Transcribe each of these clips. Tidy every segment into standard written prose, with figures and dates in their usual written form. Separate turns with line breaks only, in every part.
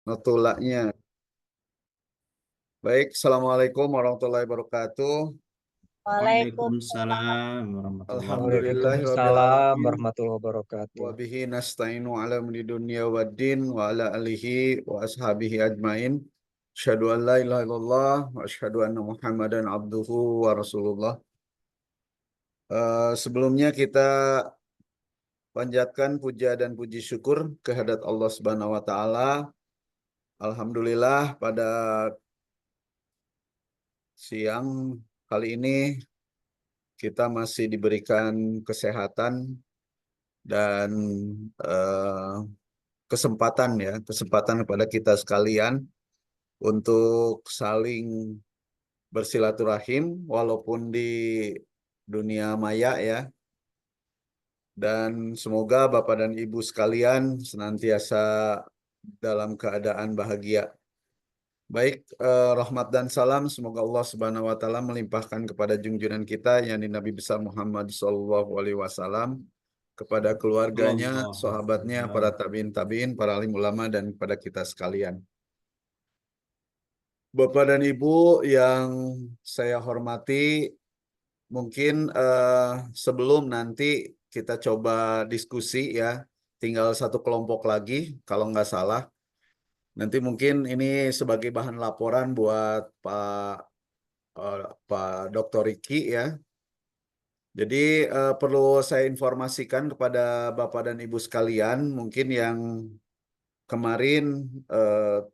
notulanya. Baik, Assalamualaikum warahmatullahi wabarakatuh.
Waalaikumsalam.
Waalaikumsalam warahmatullahi wabarakatuh.
Waalaikumsalam
Alhamdulillahirrabbilalamin.
warahmatullahi wabarakatuh.
Wa bihi nasta'inu ala umri dunya waddin wa ala alihi wa ashabihi ajmain. Asyhadu an la ilaha illallah wa asyhadu anna Muhammadan abduhu wa rasulullah. Sebelumnya kita panjatkan puja dan puji syukur kehadirat Allah Subhanahu wa taala. Alhamdulillah pada siang kali ini kita masih diberikan kesehatan dan eh, kesempatan kepada kita sekalian untuk saling bersilaturahim walaupun di dunia maya ya. Dan semoga Bapak dan Ibu sekalian senantiasa dalam keadaan bahagia. Baik, rahmat dan salam semoga Allah Subhanahu wa taala melimpahkan kepada junjungan kita yang Nabi besar Muhammad sallallahu alaihi wasallam, kepada keluarganya,
Sallallahu alaihi
sahabatnya, para
wasallam.
tabiin, para alim ulama dan kepada kita sekalian. Bapak dan Ibu yang saya hormati, mungkin sebelum nanti kita coba diskusi ya, tinggal satu kelompok lagi kalau nggak salah. Nanti mungkin ini sebagai bahan laporan buat Pak Dr. Riki ya. Jadi perlu saya informasikan kepada Bapak dan Ibu sekalian, mungkin yang kemarin eh,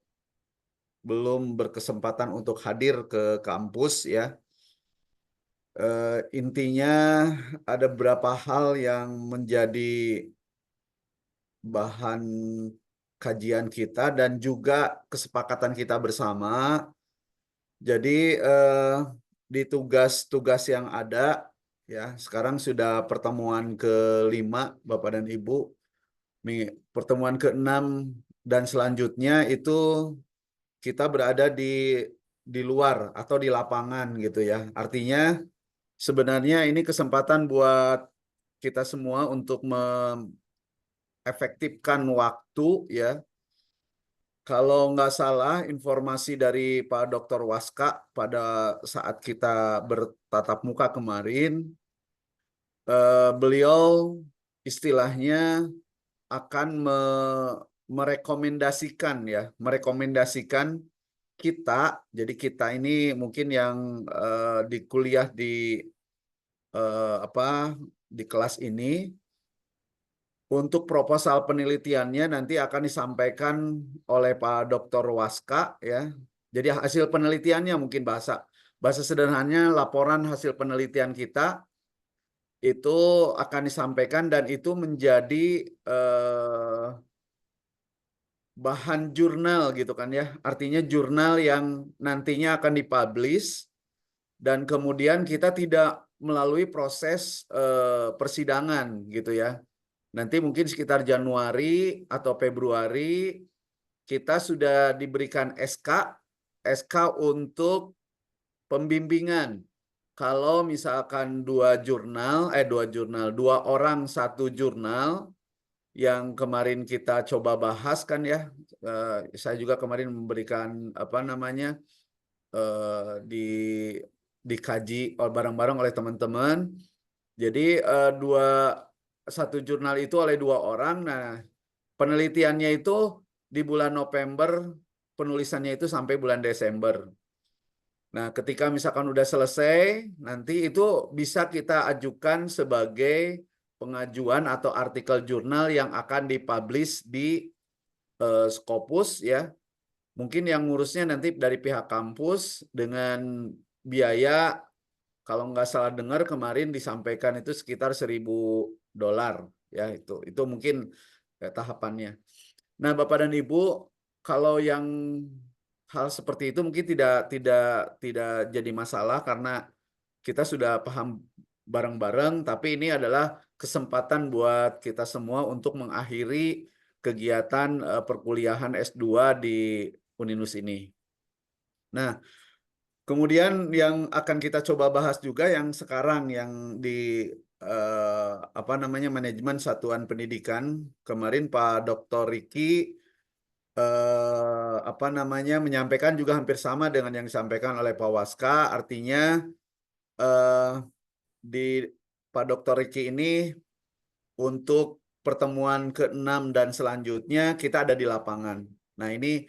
belum berkesempatan untuk hadir ke kampus ya. Intinya ada beberapa hal yang menjadi bahan kajian kita dan juga kesepakatan kita bersama. Jadi di tugas-tugas yang ada ya, sekarang sudah pertemuan kelima Bapak dan Ibu. Pertemuan keenam dan selanjutnya itu kita berada di luar atau di lapangan gitu ya. Artinya sebenarnya ini kesempatan buat kita semua untuk mengefektifkan waktu ya. Kalau nggak salah informasi dari Pak Dr. Waska pada saat kita bertatap muka kemarin, beliau istilahnya akan merekomendasikan ya, merekomendasikan kita, jadi kita ini mungkin yang di kuliah di apa di kelas ini, untuk proposal penelitiannya nanti akan disampaikan oleh Pak Dr. Waska ya. Jadi hasil penelitiannya mungkin bahasa sederhananya laporan hasil penelitian kita itu akan disampaikan dan itu menjadi bahan jurnal gitu kan ya. Artinya jurnal yang nantinya akan dipublish dan kemudian kita tidak melalui proses persidangan gitu ya. Nanti mungkin sekitar Januari atau Februari kita sudah diberikan SK untuk pembimbingan. Kalau misalkan dua orang satu jurnal yang kemarin kita coba bahas kan ya, saya juga kemarin memberikan apa namanya di dikaji bareng-bareng oleh teman-teman. Jadi satu jurnal itu oleh dua orang. Nah, penelitiannya itu di bulan November, penulisannya itu sampai bulan Desember. Nah, ketika misalkan udah selesai, nanti itu bisa kita ajukan sebagai pengajuan atau artikel jurnal yang akan dipublish di Scopus ya. Mungkin yang ngurusnya nanti dari pihak kampus dengan biaya, kalau nggak salah dengar kemarin disampaikan itu sekitar $1.000 ya, itu mungkin tahapannya. Nah, Bapak dan Ibu, kalau yang hal seperti itu mungkin tidak jadi masalah karena kita sudah paham bareng-bareng, tapi ini adalah kesempatan buat kita semua untuk mengakhiri kegiatan perkuliahan S2 di Uninus ini. Nah, kemudian yang akan kita coba bahas juga yang sekarang yang di apa namanya manajemen satuan pendidikan, kemarin Pak Dr. Riki apa namanya menyampaikan juga hampir sama dengan yang disampaikan oleh Pak Waska, artinya di Pak Dr. Riki ini untuk pertemuan ke-6 dan selanjutnya kita ada di lapangan. Nah ini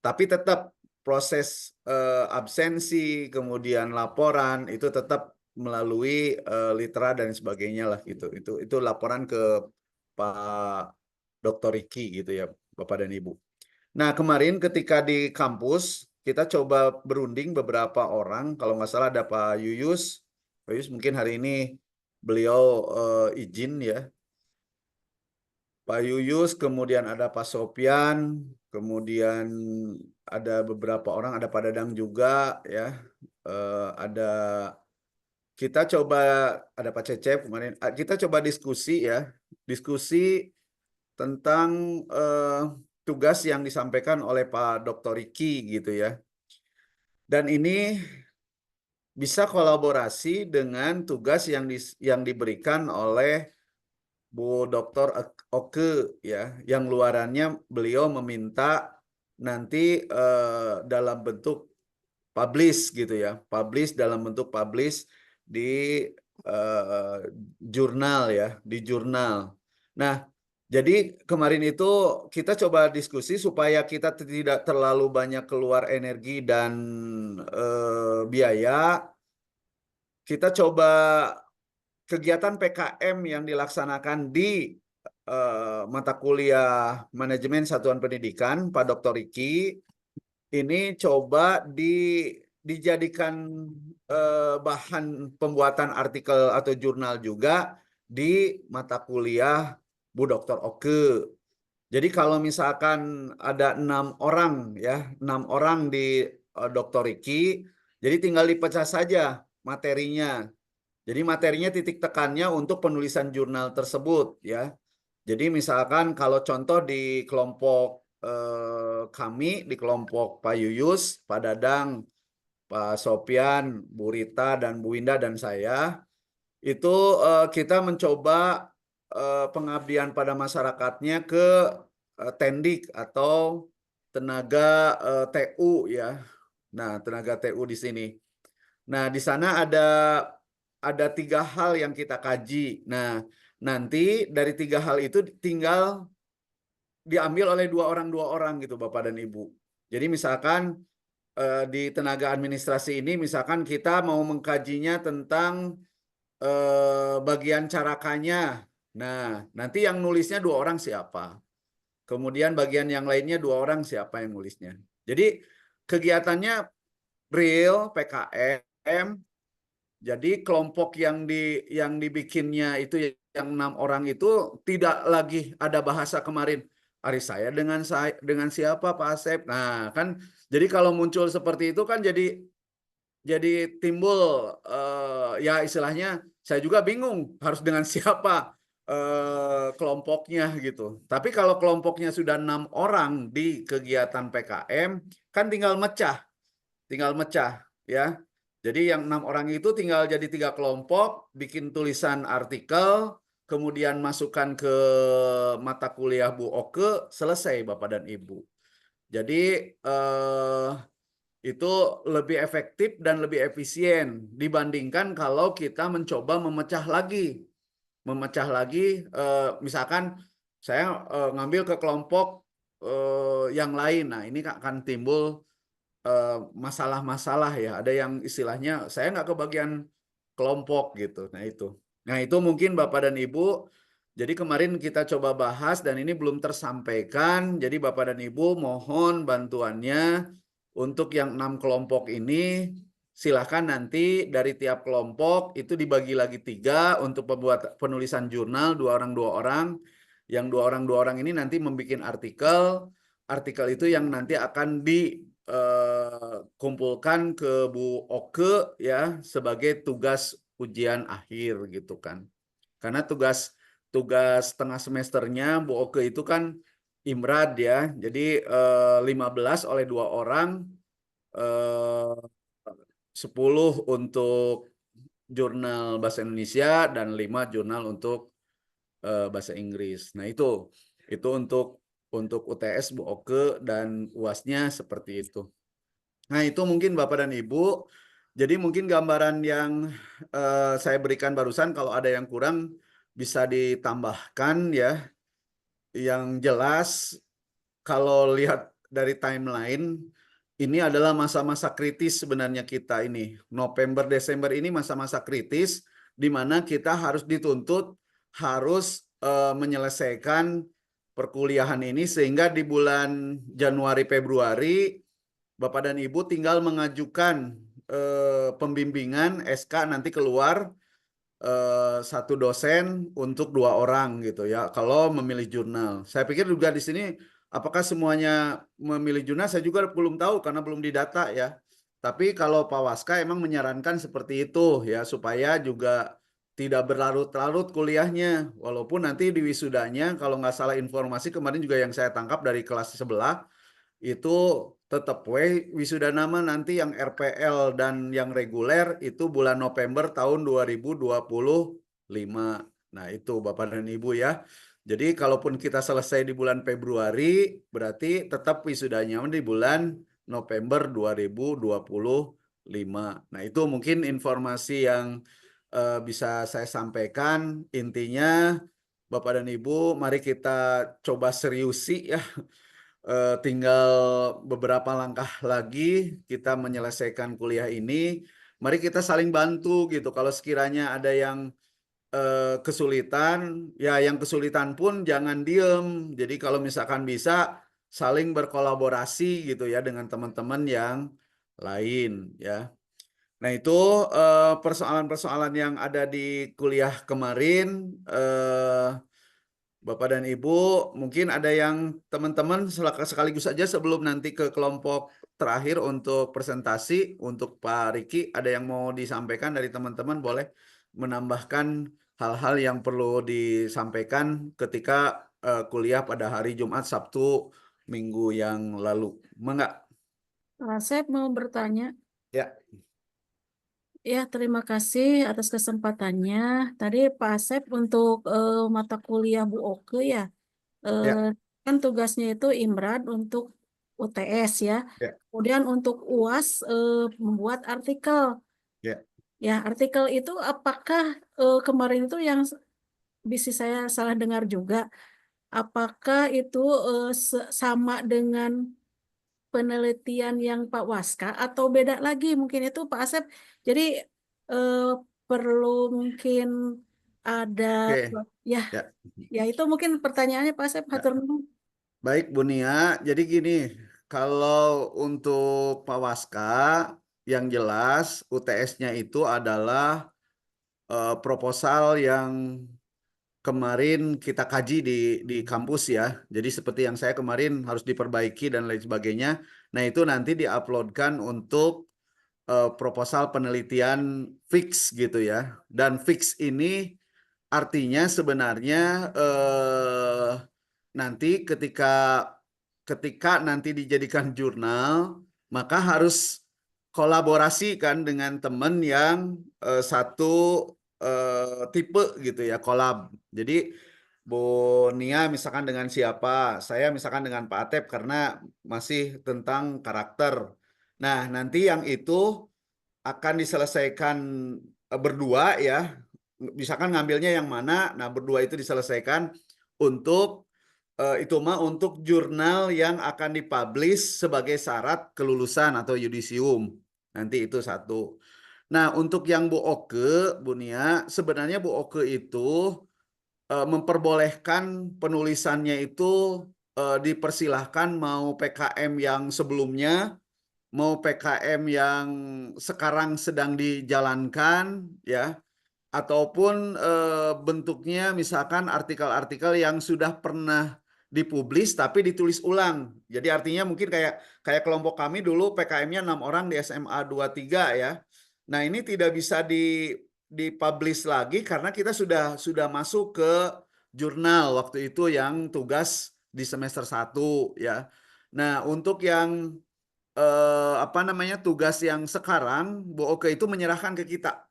tapi tetap proses absensi kemudian laporan itu tetap melalui litera dan sebagainya lah gitu. Itu laporan ke Pak Dr. Riki gitu ya Bapak dan Ibu. Nah kemarin ketika di kampus kita coba berunding beberapa orang, kalau nggak salah ada Pak Yuyus. Pak Yuyus mungkin hari ini beliau izin ya. Pak Yuyus, kemudian ada Pak Sopyan, kemudian ada beberapa orang, ada Pak Dadang juga ya. Ada kita coba ada Pak Cecep kemarin. Kita coba diskusi ya, diskusi tentang tugas yang disampaikan oleh Pak Dr. Riki gitu ya. Dan ini bisa kolaborasi dengan tugas yang diberikan oleh Bu Dr. Oke ya, yang luarannya beliau meminta nanti dalam bentuk publish gitu ya, publish dalam bentuk publish di jurnal ya, di jurnal. Nah, jadi kemarin itu kita coba diskusi supaya kita tidak terlalu banyak keluar energi dan biaya. Kita coba kegiatan PKM yang dilaksanakan di mata kuliah Manajemen Satuan Pendidikan Pak Dr. Riki ini coba dijadikan bahan pembuatan artikel atau jurnal juga di mata kuliah Bu Dr. Oke. Jadi kalau misalkan ada 6 orang ya, 6 orang di Dr. Riki, jadi tinggal dipecah saja materinya. Jadi materinya titik tekannya untuk penulisan jurnal tersebut ya. Jadi misalkan kalau contoh di kelompok kami, di kelompok Pak Yuyus, Pak Dadang, Pak Sopyan, Bu Rita, dan Bu Winda, dan saya, itu kita mencoba pengabdian pada masyarakatnya ke Tendik atau tenaga TU ya. Nah, tenaga TU di sini. Nah, di sana ada 3 hal yang kita kaji. Nah, nanti dari 3 hal itu tinggal diambil oleh dua orang gitu Bapak dan Ibu. Jadi misalkan di tenaga administrasi ini misalkan kita mau mengkajinya tentang bagian carakanya. Nah, nanti yang nulisnya 2 orang siapa? Kemudian bagian yang lainnya 2 orang siapa yang nulisnya? Jadi kegiatannya real PKM. Jadi kelompok yang dibikinnya itu yang 6 orang itu tidak lagi ada bahasa kemarin. Hari saya dengan siapa Pak Asep. Nah, kan jadi kalau muncul seperti itu kan jadi timbul ya istilahnya saya juga bingung harus dengan siapa kelompoknya gitu. Tapi kalau kelompoknya sudah 6 orang di kegiatan PKM kan tinggal mecah ya. Jadi yang 6 orang itu tinggal jadi 3 kelompok, bikin tulisan artikel, kemudian masukkan ke mata kuliah Bu Oke, selesai Bapak dan Ibu. Jadi itu lebih efektif dan lebih efisien dibandingkan kalau kita mencoba memecah lagi misalkan saya ngambil ke kelompok yang lain. Nah ini akan timbul masalah-masalah ya. Ada yang istilahnya saya nggak kebagian kelompok gitu. Nah itu mungkin Bapak dan Ibu. Jadi kemarin kita coba bahas dan ini belum tersampaikan. Jadi Bapak dan Ibu mohon bantuannya untuk yang 6 kelompok ini. Silahkan nanti dari tiap kelompok itu dibagi lagi 3 untuk pembuat penulisan jurnal 2 orang 2 orang. Yang 2 orang ini nanti membuat artikel. Artikel itu yang nanti akan kumpulkan ke Bu Oke ya sebagai tugas ujian akhir gitu kan. Karena tugas tengah semesternya Bu Oke itu kan Imrad ya. Jadi 15 oleh 2 orang, 10 untuk jurnal bahasa Indonesia dan 5 jurnal untuk bahasa Inggris. Nah itu untuk untuk UTS Bu Oke dan UASnya seperti itu. Nah, itu mungkin Bapak dan Ibu. Jadi mungkin gambaran yang saya berikan barusan, kalau ada yang kurang bisa ditambahkan ya. Yang jelas, kalau lihat dari timeline, ini adalah masa-masa kritis sebenarnya kita ini. November, Desember ini masa-masa kritis di mana kita harus dituntut harus menyelesaikan perkuliahan ini sehingga di bulan Januari, Februari Bapak dan Ibu tinggal mengajukan pembimbingan SK nanti keluar satu dosen untuk 2 orang gitu ya. Kalau memilih jurnal, saya pikir juga di sini apakah semuanya memilih jurnal saya juga belum tahu karena belum didata ya. Tapi kalau Pak Waska emang menyarankan seperti itu ya supaya juga tidak berlarut-larut kuliahnya. Walaupun nanti di wisudanya kalau nggak salah informasi kemarin juga yang saya tangkap dari kelas sebelah itu tetap wisuda nama nanti yang RPL dan yang reguler itu bulan November tahun 2025. Nah, itu Bapak dan Ibu ya. Jadi kalaupun kita selesai di bulan Februari, berarti tetap wisudanya di bulan November 2025. Nah, itu mungkin informasi yang bisa saya sampaikan. Intinya Bapak dan Ibu, mari kita coba seriusi ya. Tinggal beberapa langkah lagi kita menyelesaikan kuliah ini. Mari kita saling bantu gitu. Kalau sekiranya ada yang kesulitan, ya yang kesulitan pun jangan diem. Jadi kalau misalkan bisa saling berkolaborasi gitu ya dengan teman-teman yang lain ya. Nah itu persoalan-persoalan yang ada di kuliah kemarin. Bapak dan Ibu, mungkin ada yang teman-teman sekaligus saja sebelum nanti ke kelompok terakhir untuk presentasi untuk Pak Riki, ada yang mau disampaikan dari teman-teman, boleh menambahkan hal-hal yang perlu disampaikan ketika kuliah pada hari Jumat, Sabtu, Minggu yang lalu. Enggak?
Saya mau bertanya.
Ya,
Ya, terima kasih atas kesempatannya. Tadi Pak Asep untuk mata kuliah Bu Oke ya, eh,
ya,
kan tugasnya itu Imran untuk UTS ya.
ya,
Kemudian untuk UAS membuat artikel.
ya.
Ya, artikel itu apakah kemarin itu yang bisa saya salah dengar juga, apakah itu sama dengan penelitian yang Pak Waska atau beda lagi mungkin itu Pak Asep. Jadi eh, perlu mungkin ada
Oke,
ya
ya,
ya itu mungkin pertanyaannya Pak Asep
ya.
hatur nuhun.
Baik Bu Nia, jadi gini, kalau untuk Pak Waska, yang jelas UTS-nya itu adalah proposal yang kemarin kita kaji di kampus ya. Jadi seperti yang saya kemarin harus diperbaiki dan lain sebagainya. Nah itu nanti diuploadkan untuk proposal penelitian fix gitu ya. Dan fix ini artinya sebenarnya nanti ketika ketika nanti dijadikan jurnal, maka harus kolaborasi kan dengan teman yang satu tipe gitu ya, kolab. Jadi Bu Nia misalkan dengan siapa, saya misalkan dengan Pak Atep karena masih tentang karakter. Nah, nanti yang itu akan diselesaikan berdua ya. Misalkan ngambilnya yang mana, nah berdua itu diselesaikan untuk itu mah untuk jurnal yang akan dipublish sebagai syarat kelulusan atau yudisium. Nanti itu satu. Nah, untuk yang Bu Oke, Bu Nia, sebenarnya Bu Oke itu memperbolehkan penulisannya itu dipersilahkan mau PKM yang sebelumnya, mau PKM yang sekarang sedang dijalankan, ya, ataupun bentuknya misalkan artikel-artikel yang sudah pernah dipublis tapi ditulis ulang. Jadi artinya mungkin kayak kayak kelompok kami dulu PKM-nya 6 orang di SMA 23 ya. Nah, ini tidak bisa dipublish lagi karena kita sudah masuk ke jurnal waktu itu yang tugas di semester 1 ya. Nah, untuk yang apa namanya tugas yang sekarang Bu Oke itu menyerahkan ke kita.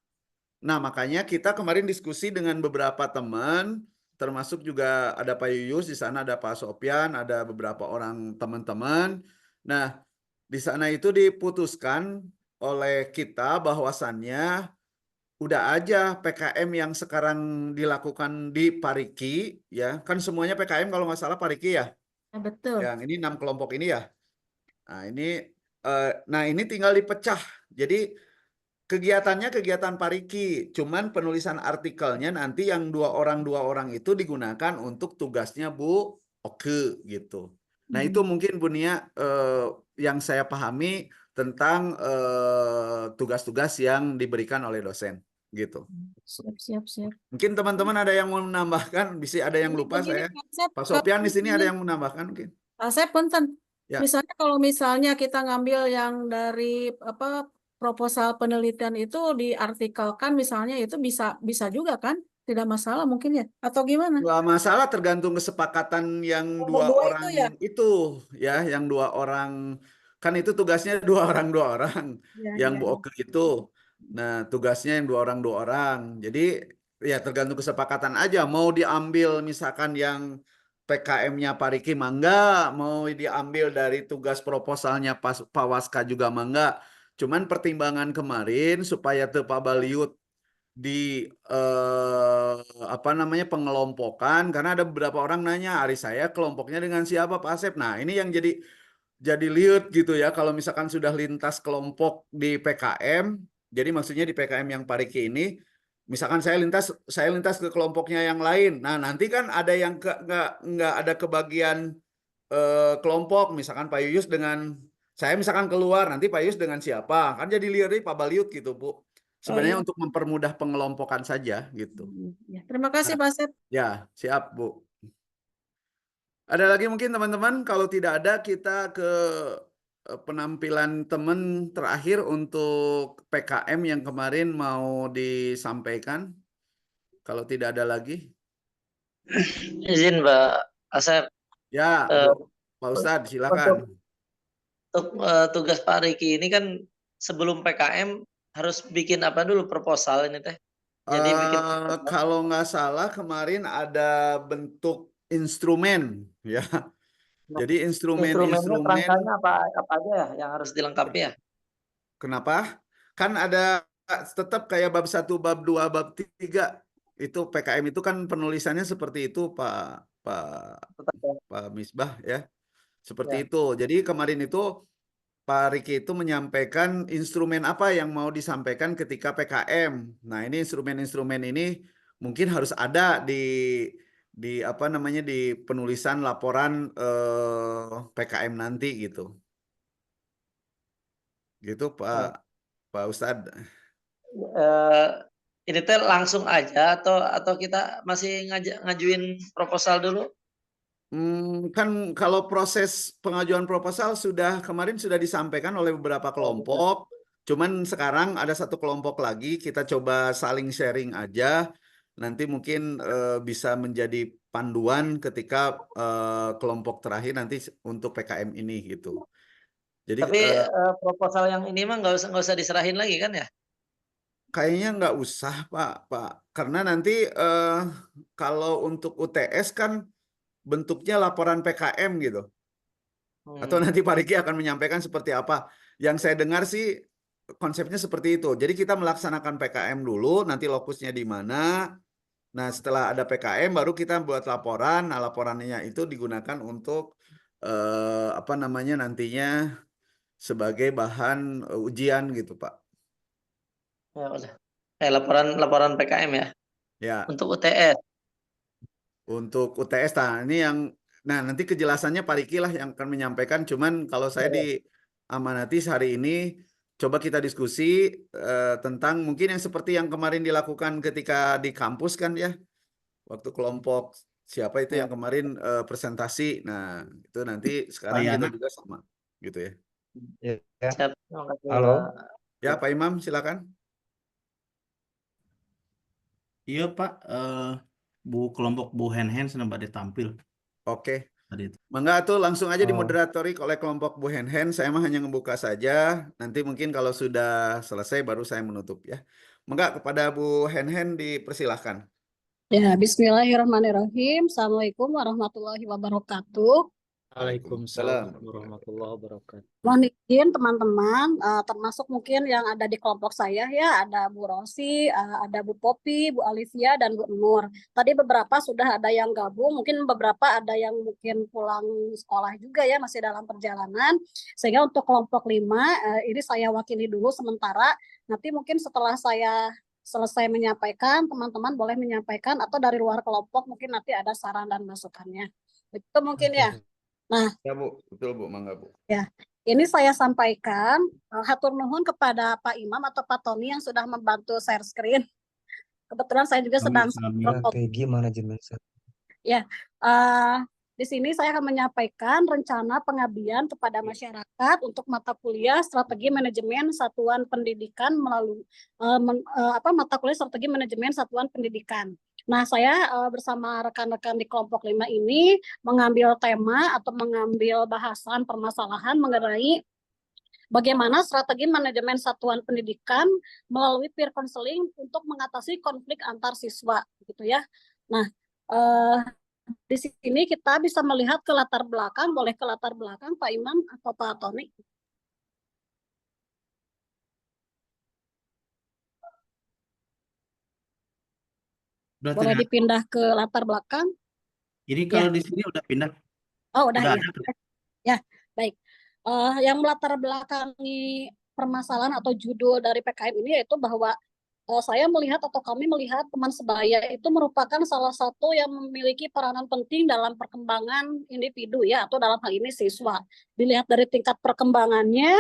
Nah, makanya kita kemarin diskusi dengan beberapa teman, termasuk juga ada Pak Yuyus, di sana ada Pak Sopyan, ada beberapa orang teman-teman. Nah, di sana itu diputuskan oleh kita bahwasannya udah aja PKM yang sekarang dilakukan di Pariki, ya kan semuanya PKM kalau nggak salah Pariki ya.
Ya, betul.
Yang ini 6 kelompok ini ya. Nah ini tinggal dipecah. Jadi kegiatannya kegiatan Pariki, cuman penulisan artikelnya nanti yang dua orang itu digunakan untuk tugasnya Bu Oke gitu. Nah itu mungkin Bu Nia yang saya pahami tentang tugas-tugas yang diberikan oleh dosen gitu.
Siap.
Mungkin teman-teman ada yang mau menambahkan, bisa ada yang
Ini
lupa
begini,
saya.
Pak Asep,
Pak
kalau
Sopyan di sini ada
misalnya
yang menambahkan mungkin.
Pak Asep, punten.
Ya.
Misalnya kalau misalnya kita ngambil yang dari apa proposal penelitian itu diartikelkan, misalnya itu bisa juga kan? Tidak masalah mungkin ya? Atau gimana?
Dua masalah tergantung kesepakatan yang
Oh,
dua
berdua itu
orang
ya?
itu ya, yang dua orang kan itu tugasnya dua orang yang
Ya.
Bu Oke itu. Nah, tugasnya yang dua orang. Jadi ya tergantung kesepakatan aja mau diambil misalkan yang PKM-nya Pariki mangga, mau diambil dari tugas proposalnya Pak Waska juga mangga. Cuman pertimbangan kemarin supaya teu pabaliut di apa namanya pengelompokan karena ada beberapa orang nanya Ari saya kelompoknya dengan siapa Pak Asep. Nah ini yang jadi liut gitu ya kalau misalkan sudah lintas kelompok di PKM. Jadi maksudnya di PKM yang Pariki ini misalkan saya lintas ke kelompoknya yang lain. Nah nanti kan ada yang nggak ada kebagian kelompok misalkan Pak Yuyus dengan saya misalkan keluar nanti Pak Yus dengan siapa kan jadi lirik Pak Baliut gitu Bu.
Oh
Sebenarnya
iya.
untuk mempermudah pengelompokan saja gitu.
Ya. Terima kasih
Nah,
Pak Asep.
ya siap Bu. Ada lagi mungkin teman-teman, kalau tidak ada kita ke penampilan teman terakhir untuk PKM yang kemarin mau disampaikan. Kalau tidak ada lagi.
Izin Mbak Asep,
Ya,
eh,
Pak Ustadz
untuk
silakan.
tugas Pak Riki ini kan sebelum PKM harus bikin apa dulu proposal ini teh. Jadi bikin proposal.
Kalau nggak salah kemarin ada bentuk instrumen ya.
Nah,
Jadi
instrumennya
instrumen-instrumen
kerangkanya apa aja ya yang harus dilengkapi ya?
kenapa? Kan ada tetap kayak bab 1, bab 2, bab 3 itu PKM itu kan penulisannya seperti itu
Tetap ya.
Pak Misbah ya. Seperti
Ya.
itu. Jadi kemarin itu Pak Riki itu menyampaikan instrumen apa yang mau disampaikan ketika PKM. Nah, ini instrumen-instrumen ini mungkin harus ada di apa namanya di penulisan laporan PKM nanti gitu. Gitu
Oh.
Pak Ustadz.
Eh, ini teh langsung aja atau kita masih ngajuin proposal dulu?
Kan kalau proses pengajuan proposal kemarin sudah disampaikan oleh beberapa
Oh, gitu.
kelompok. Cuman sekarang ada satu kelompok lagi, kita coba saling sharing aja. Nanti mungkin bisa menjadi panduan ketika kelompok terakhir nanti untuk PKM ini gitu. Jadi
Tapi proposal yang ini mah nggak usah diserahin lagi kan ya?
kayaknya nggak usah Pak. Karena nanti kalau untuk UTS kan bentuknya laporan PKM gitu. Atau nanti Pak Riki akan menyampaikan seperti apa. Yang saya dengar sih konsepnya seperti itu. Jadi kita melaksanakan PKM dulu, nanti lokusnya di mana. Nah setelah ada PKM baru kita buat laporan. Nah laporannya itu digunakan untuk apa namanya nantinya sebagai bahan ujian gitu Pak.
Ya udah. Laporan PKM ya
Ya
untuk UTS.
untuk UTS, nah nanti kejelasannya Pak Riki lah yang akan menyampaikan. Cuman kalau saya
Ya.
diamanati hari ini, coba kita diskusi tentang mungkin yang seperti yang kemarin dilakukan ketika di kampus kan ya, waktu kelompok siapa itu yang kemarin presentasi. Nah itu nanti sekarang kita juga sama gitu ya.
Ya.
Siap. Terima kasih,
Halo.
Pak.
Ya Pak Imam silakan.
Iya Pak, kelompok Bu Hen sudah ditampil
Oke.
tadi itu.
Mangga tuh langsung aja
Oh.
dimoderatori oleh kelompok Bu Hen. Saya mah hanya membuka saja. Nanti mungkin kalau sudah selesai baru saya menutup ya. Mangga kepada Bu Hen dipersilahkan.
Ya, bismillahirrahmanirrahim. Assalamualaikum warahmatullahi wabarakatuh.
Waalaikumsalam warahmatullahi wabarakatuh.
Mohon izin teman-teman, termasuk mungkin yang ada di kelompok saya ya, ada Bu Rosi, ada Bu Popi, Bu Alivia, dan Bu Nur. Tadi beberapa sudah ada yang gabung, mungkin beberapa ada yang mungkin pulang sekolah juga ya, masih dalam perjalanan. Sehingga untuk kelompok 5, ini saya wakili dulu sementara. Nanti mungkin setelah saya selesai menyampaikan, teman-teman boleh menyampaikan, atau dari luar kelompok mungkin nanti ada saran dan masukannya. Itu mungkin ya. Nah,
Ya Bu, betul Bu, mangga Bu.
ya, ini saya sampaikan hatur nuhun kepada Pak Imam atau Pak Tony yang sudah membantu share screen. Kebetulan saya juga sedang
Strategi manajemen.
ya. Di sini saya akan menyampaikan rencana pengabdian kepada masyarakat untuk mata kuliah strategi manajemen satuan pendidikan melalui mata kuliah strategi manajemen satuan pendidikan. Nah, saya bersama rekan-rekan di kelompok 5 ini mengambil tema atau mengambil bahasan permasalahan mengenai bagaimana strategi manajemen satuan pendidikan melalui peer counseling untuk mengatasi konflik antar siswa, gitu ya. Nah, di sini kita bisa melihat ke latar belakang, boleh ke latar belakang Pak Imam atau Pak Tony.
Berarti
Boleh
nggak-
dipindah ke latar belakang.
Ini kalau di sini udah pindah.
Oh, udah
Udah
ya.
ada.
Ya, baik. Yang melatar belakangi permasalahan atau judul dari PKM ini yaitu bahwa saya melihat atau kami melihat teman sebaya itu merupakan salah satu yang memiliki peranan penting dalam perkembangan individu ya, atau dalam hal ini siswa. Dilihat dari tingkat perkembangannya,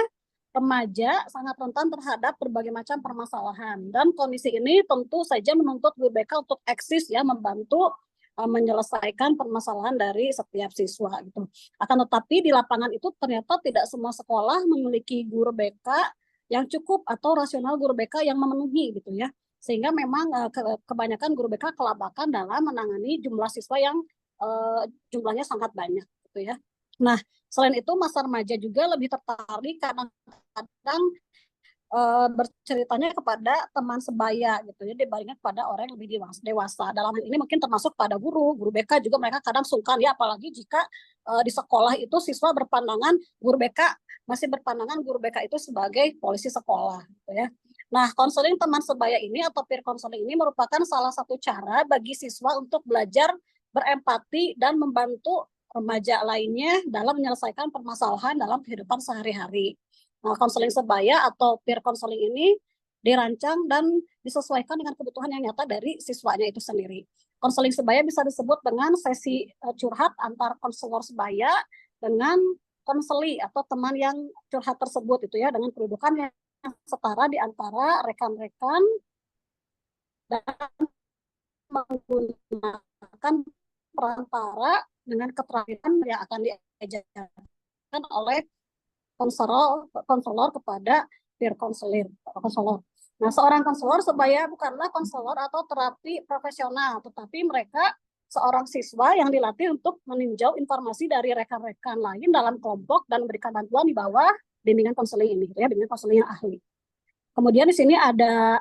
remaja sangat rentan terhadap berbagai macam permasalahan, dan kondisi ini tentu saja menuntut GBK untuk eksis ya, membantu menyelesaikan permasalahan dari setiap siswa gitu. Akan tetapi di lapangan itu ternyata tidak semua sekolah memiliki guru BK yang cukup atau rasional guru BK yang memenuhi gitu ya. Sehingga memang kebanyakan guru BK kelabakan dalam menangani jumlah siswa yang jumlahnya sangat banyak gitu ya. Nah, selain itu masa remaja juga lebih tertarik kadang-kadang berceritanya kepada teman sebaya gitu ya, dibandingkan kepada orang yang lebih dewasa. Dalam hal ini mungkin termasuk pada guru BK juga mereka kadang sungkan ya, apalagi jika di sekolah itu siswa berpandangan guru BK itu sebagai polisi sekolah gitu ya. Nah, konseling teman sebaya ini atau peer counseling ini merupakan salah satu cara bagi siswa untuk belajar berempati dan membantu remaja lainnya dalam menyelesaikan permasalahan dalam kehidupan sehari-hari. Nah, konseling sebaya atau peer counseling ini dirancang dan disesuaikan dengan kebutuhan yang nyata dari siswanya itu sendiri. Konseling sebaya bisa disebut dengan sesi curhat antar konselor sebaya dengan konseli atau teman yang curhat tersebut itu ya, dengan kedudukan yang setara di antara rekan-rekan dan menggunakan perantara dengan keterampilan yang akan diajarkan oleh konselor kepada peer konselor. Nah, seorang konselor sebaya bukanlah konselor atau terapi profesional, tetapi mereka seorang siswa yang dilatih untuk meninjau informasi dari rekan-rekan lain dalam kelompok dan memberikan bantuan di bawah bimbingan konseling ini, ya, bimbingan konseling yang ahli. Kemudian di sini ada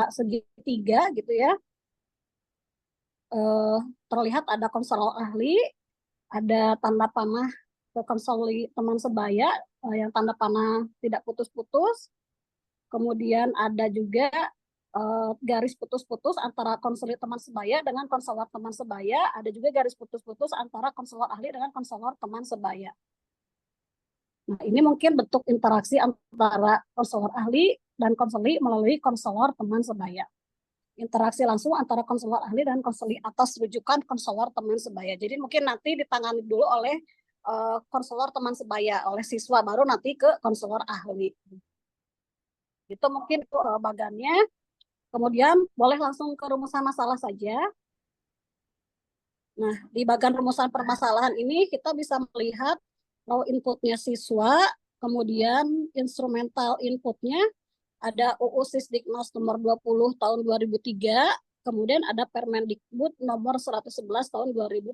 segitiga gitu ya. Terlihat ada konselor ahli, ada tanda panah ke konseling teman sebaya yang tanda panah tidak putus-putus. Kemudian ada juga garis putus-putus antara konselor teman sebaya dengan konselor teman sebaya. Ada juga garis putus-putus antara konselor ahli dengan konselor teman sebaya. Nah, ini mungkin bentuk interaksi antara konselor ahli dan konseli melalui konselor teman sebaya. Interaksi langsung antara konselor ahli dan konseli atas rujukan konselor teman sebaya. Jadi mungkin nanti ditangani dulu oleh konselor teman sebaya, oleh siswa, baru nanti ke konselor ahli. Itu mungkin bagannya. Kemudian boleh langsung ke rumusan masalah saja. Nah, di bagian rumusan permasalahan ini kita bisa melihat raw inputnya siswa, kemudian instrumental inputnya, ada UU Sisdiknas nomor 20 tahun 2003, kemudian ada Permendikbud nomor 111 tahun 2014.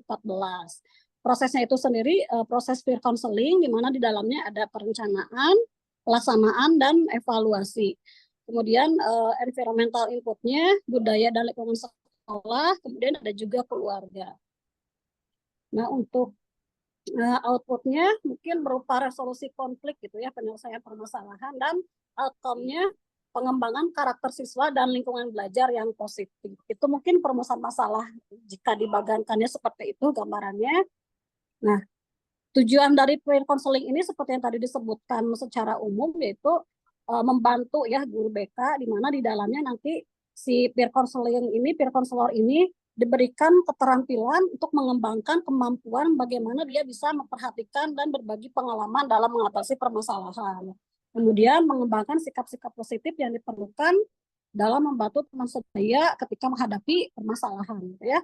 Prosesnya itu sendiri proses peer counseling, di mana di dalamnya ada perencanaan, pelaksanaan, dan evaluasi. kemudian environmental inputnya, budaya dan lingkungan sekolah, kemudian ada juga keluarga. Nah, untuk outputnya mungkin berupa resolusi konflik gitu ya, penyelesaian permasalahan, dan outcome-nya pengembangan karakter siswa dan lingkungan belajar yang positif. Itu mungkin perumusan masalah jika dibagankannya seperti itu gambarannya. Nah, tujuan dari peer counseling ini seperti yang tadi disebutkan secara umum, yaitu membantu ya guru BK, di mana di dalamnya nanti si peer counselor ini diberikan keterampilan untuk mengembangkan kemampuan bagaimana dia bisa memperhatikan dan berbagi pengalaman dalam mengatasi permasalahan. Kemudian mengembangkan sikap-sikap positif yang diperlukan dalam membantu teman sebaya ketika menghadapi permasalahan, gitu ya.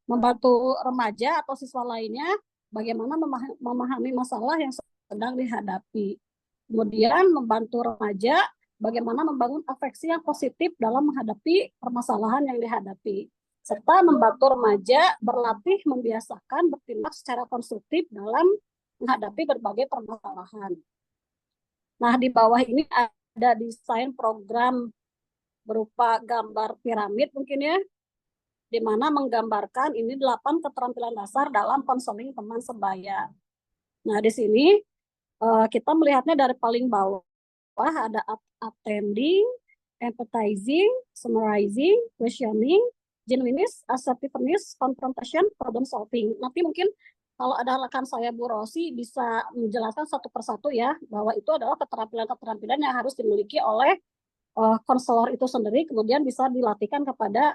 Membantu remaja atau siswa lainnya bagaimana memahami masalah yang sedang dihadapi. Kemudian membantu remaja bagaimana membangun afeksi yang positif dalam menghadapi permasalahan yang dihadapi. Serta membantu remaja berlatih membiasakan bertindak secara konstruktif dalam menghadapi berbagai permasalahan. Nah, di bawah ini ada desain program berupa gambar piramid mungkin ya, di mana menggambarkan ini 8 keterampilan dasar dalam konseling teman sebaya. Nah, di sini kita melihatnya dari paling bawah ada attending, empathizing, summarizing, questioning, genuineness, assertiveness, confrontation, problem solving. Nanti mungkin kalau ada rekan saya Bu Rosi bisa menjelaskan satu persatu ya, bahwa itu adalah keterampilan-keterampilan yang harus dimiliki oleh konselor itu sendiri, kemudian bisa dilatihkan kepada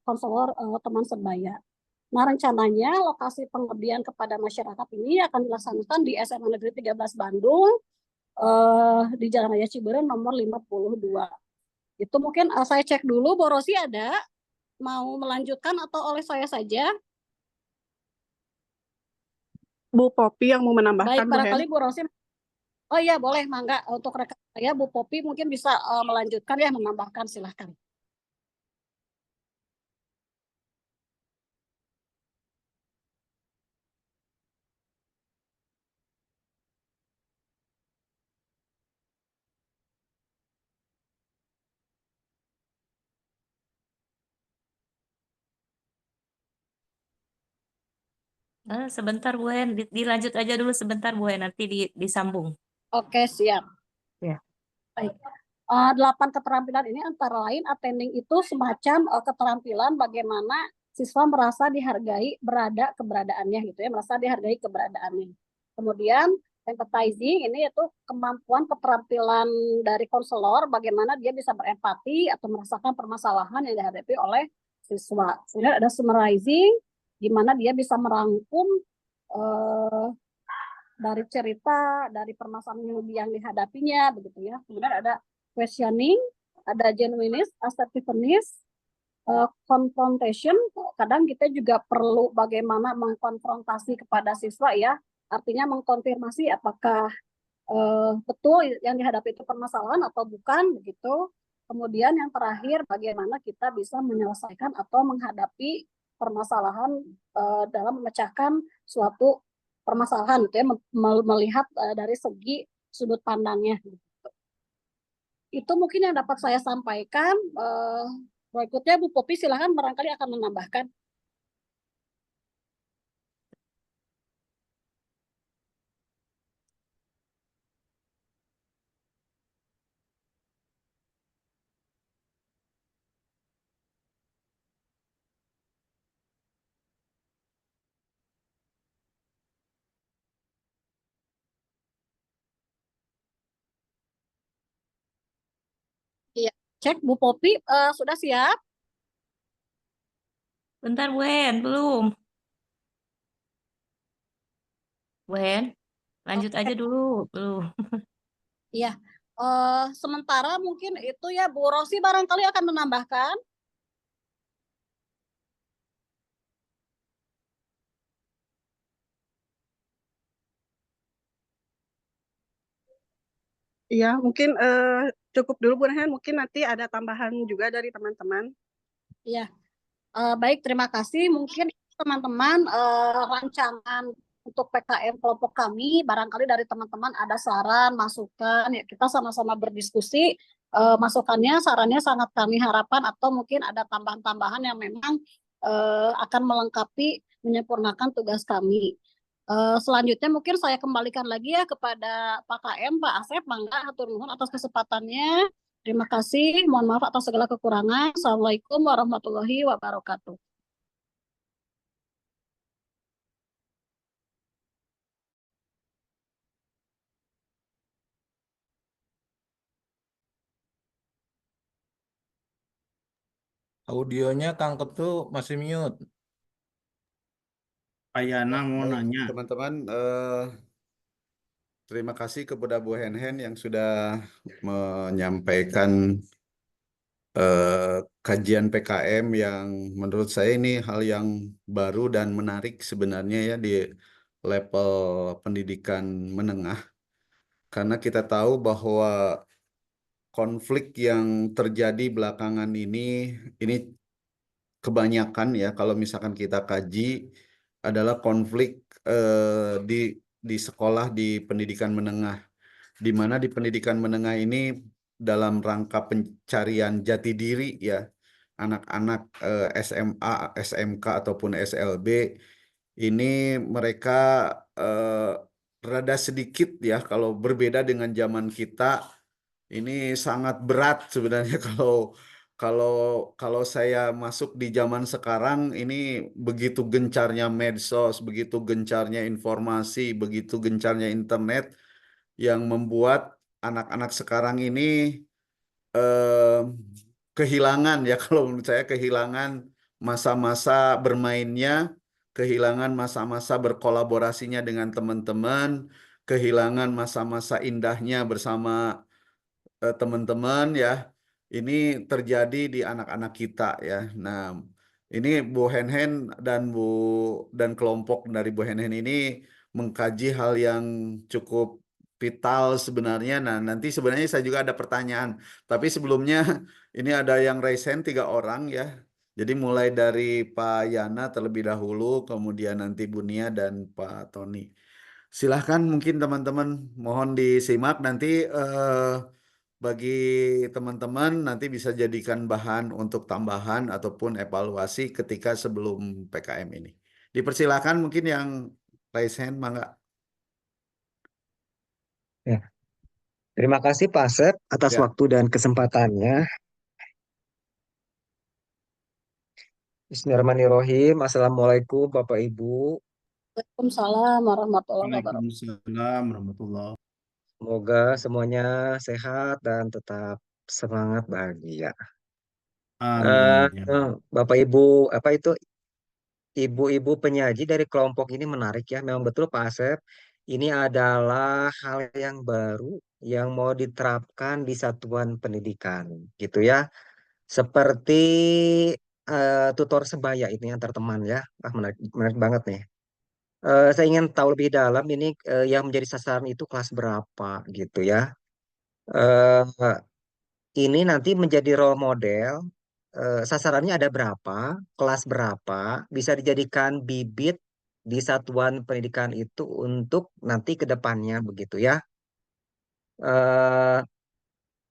konselor teman sebaya. Nah, rencananya lokasi pengabdian kepada masyarakat ini akan dilaksanakan di SMA Negeri 13 Bandung, di Jalan Raya Ciberem nomor 52. Itu mungkin saya cek dulu, Bu Rosi ada mau melanjutkan atau oleh saya saja?
Bu Popi yang mau menambahkan,
Baik,
Bu
barangkali
Hen.
Bu Rosi. Oh iya, boleh, mangga. Untuk rekan saya, Bu Popi mungkin bisa melanjutkan ya, menambahkan, silahkan.
Sebentar Bu Hen, dilanjut aja dulu sebentar Bu Hen, nanti disambung.
Oke, siap.
Ya.
Baik. 8 keterampilan ini antara lain attending itu semacam keterampilan bagaimana siswa merasa dihargai keberadaannya gitu ya, merasa dihargai keberadaannya. Kemudian empathizing ini yaitu kemampuan keterampilan dari konselor bagaimana dia bisa berempati atau merasakan permasalahan yang dihadapi oleh siswa. Kemudian ada summarizing, gimana dia bisa merangkum dari cerita, dari permasalahan yang dihadapinya, begitu ya. Kemudian ada questioning, ada genuineness, assertiveness, confrontation. Kadang kita juga perlu bagaimana mengkonfrontasi kepada siswa ya, artinya mengkonfirmasi apakah betul yang dihadapi itu permasalahan atau bukan, begitu. Kemudian yang terakhir, bagaimana kita bisa menyelesaikan atau menghadapi permasalahan dalam memecahkan suatu permasalahan gitu ya, melihat dari segi sudut pandangnya. Itu mungkin yang dapat saya sampaikan. Berikutnya Bu Popi silakan, barangkali akan menambahkan. Iya, cek Bu Popi sudah siap?
Bentar Bu Hen, belum. Bu Hen, lanjut aja dulu, belum.
Iya, sementara mungkin itu ya Bu Rosi barangkali akan menambahkan.
Iya, mungkin cukup dulu Bu Hen. Mungkin nanti ada tambahan juga dari teman-teman.
Iya, baik, terima kasih. Mungkin teman-teman rancangan untuk PKM kelompok kami, barangkali dari teman-teman ada saran, masukan, ya kita sama-sama berdiskusi, masukannya, sarannya sangat kami harapkan, atau mungkin ada tambahan-tambahan yang memang akan melengkapi, menyempurnakan tugas kami. Selanjutnya mungkin saya kembalikan lagi ya kepada Pak KM, Pak Asep, mangga hatur nuhun atas kesempatannya. Terima kasih, mohon maaf atas segala kekurangan. Assalamualaikum warahmatullahi wabarakatuh.
Audionya Kang Ketu masih mute.
Pak Yana mau
Baik,
nanya.
teman-teman, terima kasih kepada Bu Henhen yang sudah menyampaikan kajian PKM yang menurut saya ini hal yang baru dan menarik sebenarnya ya di level pendidikan menengah. Karena kita tahu bahwa konflik yang terjadi belakangan ini kebanyakan ya kalau misalkan kita kaji adalah konflik di sekolah di pendidikan menengah, di mana di pendidikan menengah ini dalam rangka pencarian jati diri ya anak-anak SMA, SMK ataupun SLB ini mereka eh, rada sedikit ya kalau berbeda dengan zaman kita ini sangat berat sebenarnya kalau kalau saya masuk di zaman sekarang ini begitu gencarnya medsos, begitu gencarnya informasi, begitu gencarnya internet yang membuat anak-anak sekarang ini eh, kehilangan ya kalau menurut saya kehilangan masa-masa bermainnya, kehilangan masa-masa berkolaborasinya dengan teman-teman, kehilangan masa-masa indahnya bersama teman-teman ya. Ini terjadi di anak-anak kita ya. Nah, ini Bu Henhen dan kelompok dari Bu Henhen ini mengkaji hal yang cukup vital sebenarnya. Nah, nanti sebenarnya saya juga ada pertanyaan. Tapi sebelumnya ini ada yang raise hand 3 orang ya. Jadi mulai dari Pak Yana terlebih dahulu, kemudian nanti Bu Nia dan Pak Tony. Silahkan mungkin teman-teman mohon disimak nanti bagi teman-teman nanti bisa jadikan bahan untuk tambahan ataupun evaluasi ketika sebelum PKM ini. Dipersilakan mungkin yang raise hand, mangga.
Ya. Terima kasih Pak Asep atas
Ya.
waktu dan kesempatannya. Bismillahirrahmanirrahim. Assalamualaikum Bapak Ibu.
Waalaikumsalam warahmatullahi wabarakatuh.
Waalaikumsalam warahmatullahi.
Semoga semuanya sehat dan tetap semangat bahagia.
Amin.
Bapak Ibu, apa itu ibu-ibu penyaji dari kelompok ini menarik ya. Memang betul Pak Asep. Ini adalah hal yang baru yang mau diterapkan di satuan pendidikan, gitu ya. Seperti tutor sebaya ini antar teman ya. Menarik, menarik banget nih. Saya ingin tahu lebih dalam ini yang menjadi sasaran itu kelas berapa gitu ya. Eh, ini nanti menjadi role model. Sasarannya ada berapa, kelas berapa, bisa dijadikan bibit di satuan pendidikan itu untuk nanti ke depannya begitu ya. Eh,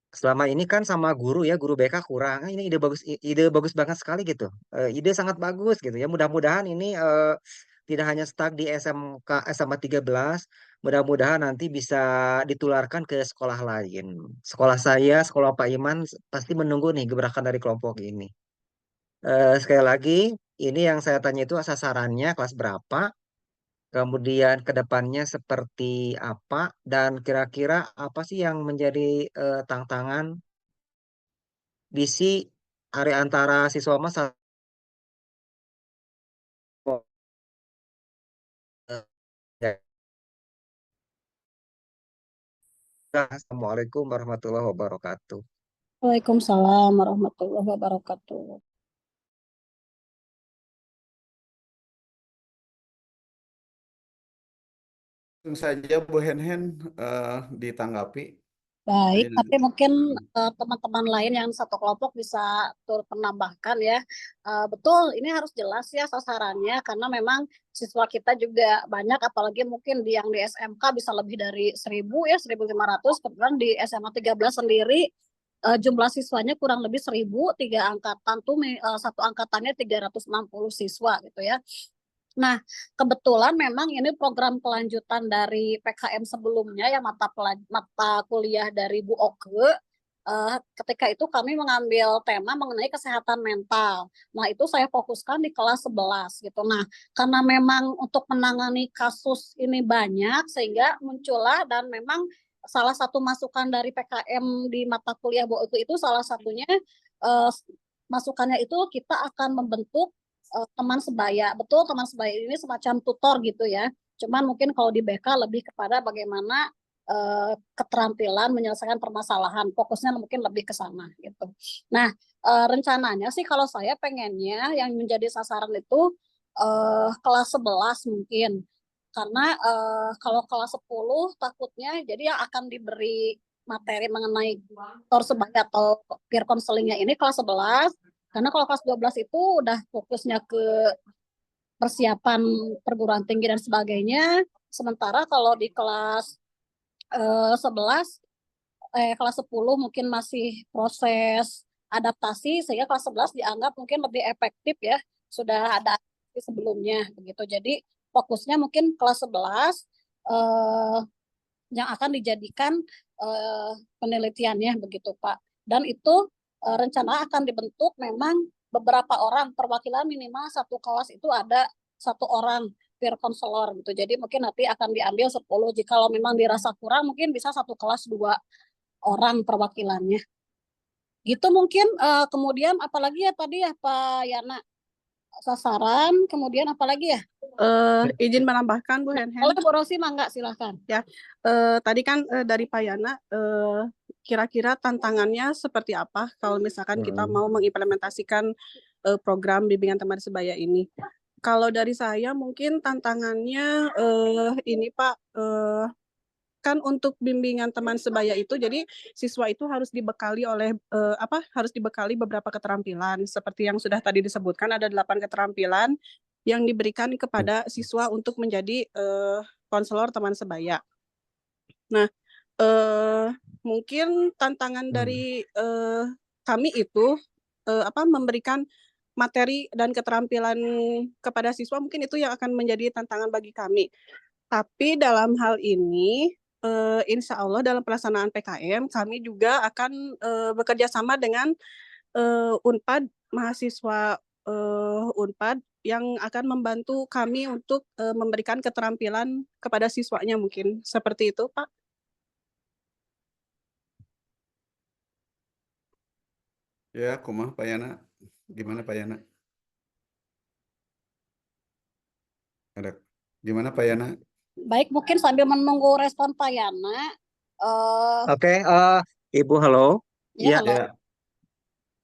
Selama ini kan sama guru ya, guru BK kurang. Ini ide bagus banget sekali gitu. Ide sangat bagus gitu ya. Mudah-mudahan ini tidak hanya stuck di SMK SMA 13, mudah-mudahan nanti bisa ditularkan ke sekolah lain. Sekolah saya, sekolah Pak Iman pasti menunggu nih gebrakan dari kelompok ini. Sekali lagi, ini yang saya tanya itu sasarannya kelas berapa, kemudian ke depannya seperti apa, dan kira-kira apa sih yang menjadi tantangan visi area antara siswa mas sama Assalamualaikum warahmatullahi wabarakatuh.
Waalaikumsalam warahmatullahi wabarakatuh.
Langsung saja Bu Henhen ditanggapi.
Baik,
Lain.
tapi mungkin teman-teman lain yang satu kelompok bisa turut menambahkan ya. Betul, ini harus jelas ya sasarannya karena memang siswa kita juga banyak, apalagi mungkin yang di SMK bisa lebih dari 1.000 ya, 1.500. Kemudian di SMA 13 sendiri jumlah siswanya kurang lebih 1.000, 3 angkatan tuh satu angkatannya 360 siswa gitu ya. Nah, kebetulan memang ini program kelanjutan dari PKM sebelumnya ya mata kuliah dari Bu Oke. Ketika itu kami mengambil tema mengenai kesehatan mental. Nah, itu saya fokuskan di kelas 11 gitu. Nah, karena memang untuk menangani kasus ini banyak sehingga muncullah dan memang salah satu masukan dari PKM di mata kuliah Bu Oke itu salah satunya masukannya itu kita akan membentuk teman sebaya. Betul, teman sebaya ini semacam tutor gitu ya. Cuman mungkin kalau di BK lebih kepada bagaimana keterampilan menyelesaikan permasalahan. Fokusnya mungkin lebih ke sana gitu. Nah, rencananya sih kalau saya pengennya yang menjadi sasaran itu kelas 11 mungkin. Karena kalau kelas 10 takutnya jadi yang akan diberi materi mengenai tutor sebaya atau peer counselingnya ini kelas 11. Karena kalau kelas 12 itu udah fokusnya ke persiapan perguruan tinggi dan sebagainya. Sementara kalau di kelas 11, kelas 10 mungkin masih proses adaptasi, sehingga kelas 11 dianggap mungkin lebih efektif ya. Sudah ada adaptasi sebelumnya begitu. Jadi fokusnya mungkin kelas 11 yang akan dijadikan penelitiannya begitu Pak. Dan itu rencana akan dibentuk memang beberapa orang, perwakilan minimal satu kelas itu ada 1 orang peer counselor gitu. Jadi mungkin nanti akan diambil 10. Jika memang dirasa kurang mungkin bisa 1 kelas 2 orang perwakilannya. Gitu mungkin. Kemudian apalagi ya tadi ya Pak Yana, sasaran, kemudian apalagi ya?
Izin menambahkan Bu Henhen.
Oleh Bu Rosi mangga silahkan.
Ya, tadi kan dari Pak Yana, kira-kira tantangannya seperti apa kalau misalkan kita mau mengimplementasikan program bimbingan teman sebaya ini. Kalau dari saya mungkin tantangannya ini Pak, kan untuk bimbingan teman sebaya itu jadi siswa itu harus dibekali oleh harus dibekali beberapa keterampilan seperti yang sudah tadi disebutkan, ada 8 keterampilan yang diberikan kepada siswa untuk menjadi konselor teman sebaya. Nah, mungkin tantangan dari kami itu memberikan materi dan keterampilan kepada siswa, mungkin itu yang akan menjadi tantangan bagi kami. Tapi dalam hal ini insya Allah dalam pelaksanaan PKM kami juga akan bekerja sama dengan Unpad, mahasiswa Unpad yang akan membantu kami untuk memberikan keterampilan kepada siswanya, mungkin seperti itu Pak.
Ya, kumaha Pak Yana? Gimana Pak Yana? Gimana Pak Yana?
Baik, mungkin sambil menunggu respon Pak Yana.
Oke, Ibu halo.
Ya,
Ya,
halo.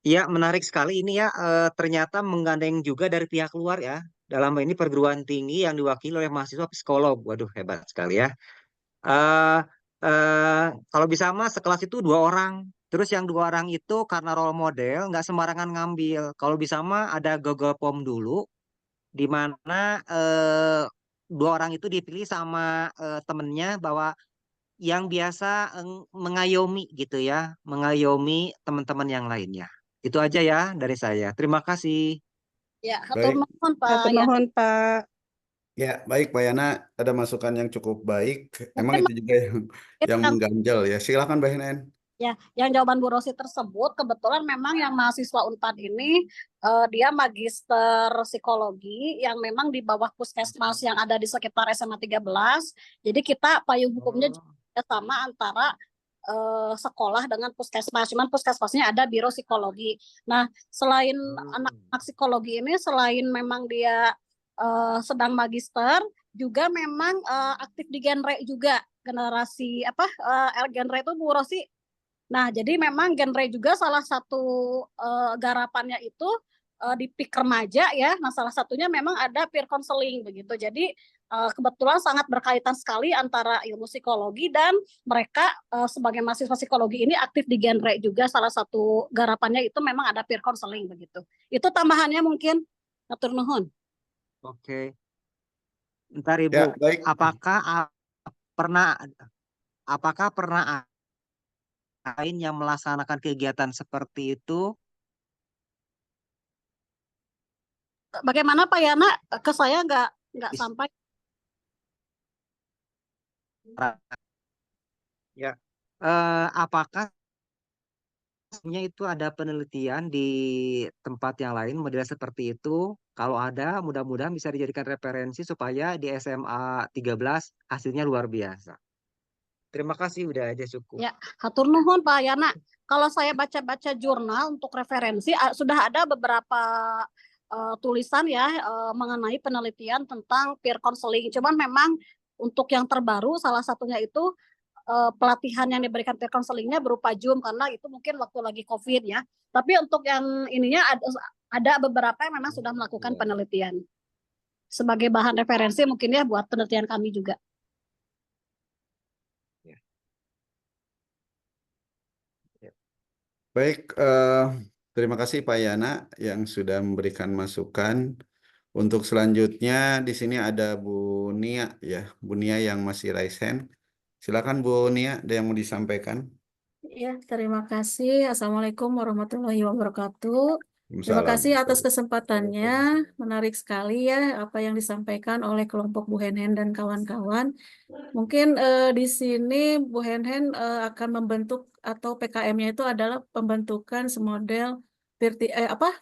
ya menarik sekali ini ya. Ternyata menggandeng juga dari pihak luar ya. Dalam ini perguruan tinggi yang diwakili oleh mahasiswa psikolog. Waduh, hebat sekali ya. Kalau bisa mah sekelas itu 2 orang. Terus yang 2 orang itu karena role model nggak sembarangan ngambil. Kalau bisa mah ada Google Form dulu, di mana 2 orang itu dipilih sama temennya bahwa yang biasa mengayomi gitu ya, mengayomi teman-teman yang lainnya. Itu aja ya dari saya. Terima kasih.
Ya, hatur
Baik.
nuhun Pak
Hatur
Yana.
nuhun Pak.
Ya, baik Pak Yana, ada masukan yang cukup baik. Emang
Mungkin
itu juga yang mengganjal ya. Silakan Mbak Henen.
ya, yang jawaban Bu Rosi tersebut kebetulan memang yang mahasiswa Unpad ini dia magister psikologi yang memang di bawah puskesmas yang ada di sekitar SMA 13. Jadi kita payung hukumnya juga sama antara sekolah dengan puskesmas. Cuman puskesmasnya ada biro psikologi. Nah, selain anak-anak psikologi ini, selain memang dia sedang magister, juga memang aktif di genre juga. Generasi genre itu Bu Rosi. Nah, jadi memang genre juga salah satu garapannya itu di PIK remaja ya. Nah, salah satunya memang ada peer counseling begitu. Jadi kebetulan sangat berkaitan sekali antara ilmu psikologi dan mereka sebagai mahasiswa psikologi ini aktif di genre juga. Salah satu garapannya itu memang ada peer counseling begitu. Itu tambahannya mungkin. Atur nuhun.
Oke. Ntar
Ya,
Ibu,
baik.
pernah apakah pernah lain yang melaksanakan kegiatan seperti itu?
Bagaimana Pak Yana? Ke saya nggak
Bis-
sampai.
Ya, apakah sebenarnya itu ada penelitian di tempat yang lain model seperti itu? Kalau ada, mudah-mudahan bisa dijadikan referensi supaya di SMA 13 hasilnya luar biasa. Terima kasih, udah aja cukup.
Ya, hatur nuhun Pak Yana. Kalau saya baca-baca jurnal untuk referensi, sudah ada beberapa tulisan ya mengenai penelitian tentang peer counseling. Cuman memang untuk yang terbaru, salah satunya itu pelatihan yang diberikan peer counselingnya berupa Zoom karena itu mungkin waktu lagi COVID ya. Tapi untuk yang ininya ada beberapa yang memang sudah melakukan penelitian sebagai bahan referensi mungkin ya buat penelitian kami juga.
Baik, terima kasih Pak Yana yang sudah memberikan masukan. Untuk selanjutnya di sini ada Bu Nia ya, Bu Nia yang masih raise hand. Silakan Bu Nia, ada yang mau disampaikan?
Ya, terima kasih. Assalamualaikum warahmatullahi wabarakatuh. Terima
Waalaikumsalam.
kasih atas kesempatannya. Menarik sekali ya apa yang disampaikan oleh kelompok Bu Henhen dan kawan-kawan. Mungkin di sini Bu Henhen akan membentuk atau PKM-nya itu adalah pembentukan semodel peer apa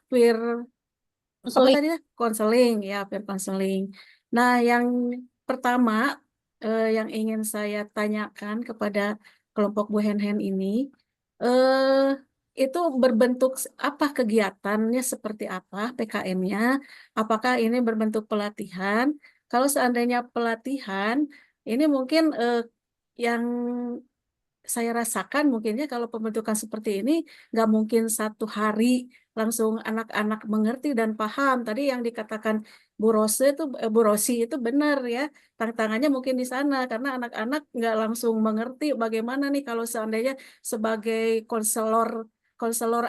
tadi ya? Konseling ya, peer counseling. Nah, yang pertama yang ingin saya tanyakan kepada kelompok Bu Henhen ini eh itu berbentuk apa kegiatannya, seperti apa PKM-nya? Apakah ini berbentuk pelatihan? Kalau seandainya pelatihan, ini mungkin yang saya rasakan mungkinnya kalau pembentukan seperti ini nggak mungkin satu hari langsung anak-anak mengerti dan paham. Tadi yang dikatakan Bu Rosi itu benar ya. Tantangannya mungkin di sana karena anak-anak nggak langsung mengerti bagaimana nih kalau seandainya sebagai konselor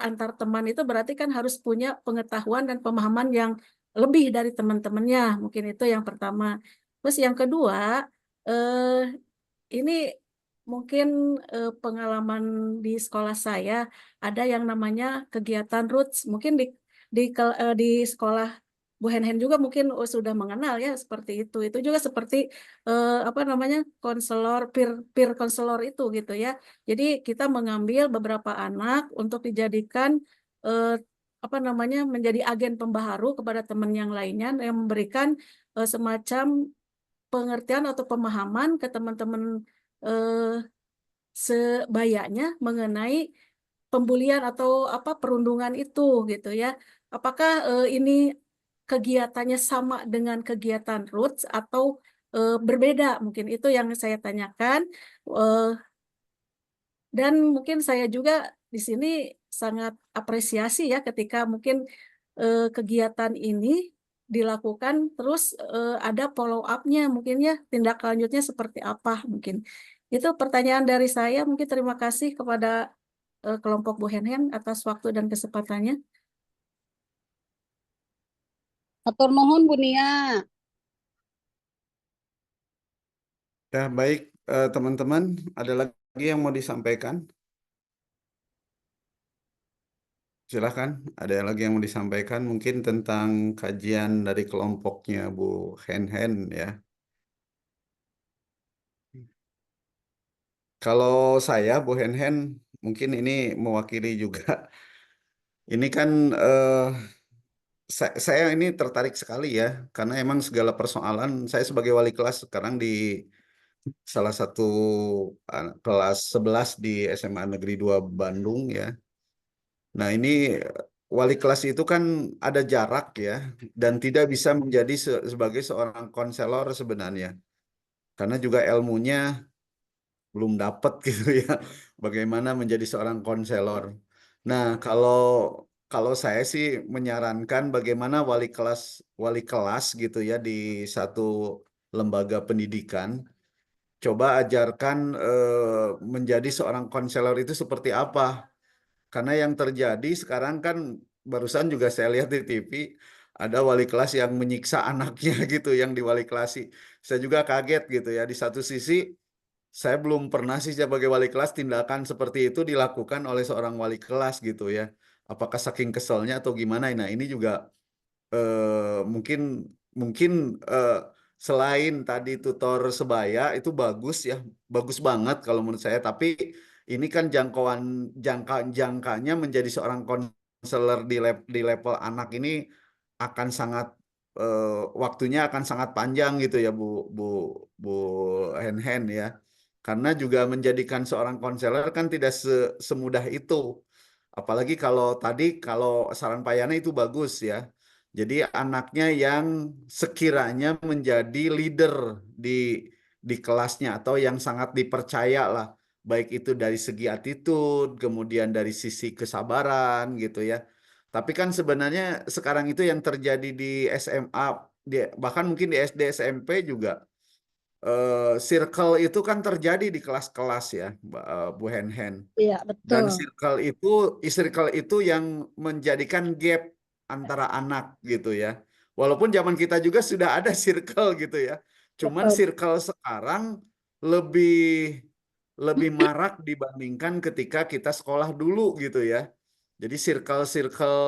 antar teman itu berarti kan harus punya pengetahuan dan pemahaman yang lebih dari teman-temannya. Mungkin itu yang pertama. Terus yang kedua, eh, ini mungkin pengalaman di sekolah saya ada yang namanya kegiatan roots. Mungkin di sekolah Bu Henhen juga mungkin sudah mengenal ya seperti itu. Itu juga seperti apa namanya peer konselor itu gitu ya. Jadi kita mengambil beberapa anak untuk dijadikan eh, apa namanya menjadi agen pembaharu kepada teman yang lainnya yang memberikan semacam pengertian atau pemahaman ke teman-teman eh, sebayanya mengenai pembulian atau apa perundungan itu gitu ya. Apakah ini kegiatannya sama dengan kegiatan Roots atau berbeda? Mungkin itu yang saya tanyakan. Eh, dan mungkin saya juga di sini sangat apresiasi ya ketika mungkin kegiatan ini dilakukan terus ada follow up-nya mungkin ya tindak lanjutnya seperti apa mungkin. Itu pertanyaan dari saya. Mungkin terima kasih kepada kelompok Bu Henhen atas waktu dan kesempatannya.
Atur nuhun Bu Nia.
Ya, baik teman-teman, ada lagi yang mau disampaikan? Silahkan, ada lagi yang mau disampaikan mungkin tentang kajian dari kelompoknya Bu Henhen ya. Kalau saya Bu Henhen mungkin ini mewakili juga. Ini kan saya ini tertarik sekali ya, karena emang segala persoalan saya sebagai wali kelas sekarang di salah satu kelas 11 di SMA Negeri 2 Bandung ya. Nah, ini wali kelas itu kan ada jarak ya, dan tidak bisa menjadi sebagai seorang konselor sebenarnya. Karena juga ilmunya belum dapat gitu ya, bagaimana menjadi seorang konselor. Nah, kalau saya sih menyarankan bagaimana wali kelas gitu ya di satu lembaga pendidikan, coba ajarkan menjadi seorang konselor itu seperti apa. Karena yang terjadi sekarang kan barusan juga saya lihat di TV ada wali kelas yang menyiksa anaknya gitu yang diwali kelasi. Saya juga kaget gitu ya. Di satu sisi saya belum pernah sih sebagai wali kelas tindakan seperti itu dilakukan oleh seorang wali kelas gitu ya. Apakah saking keselnya atau gimana? Nah, ini juga mungkin mungkin selain tadi tutor sebaya itu bagus ya, bagus banget kalau menurut saya. Tapi ini kan jangkanya menjadi seorang konselor di level anak ini akan sangat waktunya akan sangat panjang gitu ya Bu Bu Hen ya. Karena juga menjadikan seorang konselor kan tidak semudah itu. Apalagi kalau saran Pak Yana itu bagus ya. Jadi anaknya yang sekiranya menjadi leader di kelasnya atau yang sangat dipercaya lah. Baik itu dari segi attitude, kemudian dari sisi kesabaran gitu ya. Tapi kan sebenarnya sekarang itu yang terjadi di SMA, bahkan mungkin di SD SMP juga. Circle itu kan terjadi di kelas-kelas ya, Bu Hen.
Iya,
Dan
betul.
circle itu yang menjadikan gap antara anak gitu ya. Walaupun zaman kita juga sudah ada circle gitu ya. Cuman
Betul.
circle sekarang lebih lebih marak dibandingkan ketika kita sekolah dulu gitu ya. Jadi circle-circle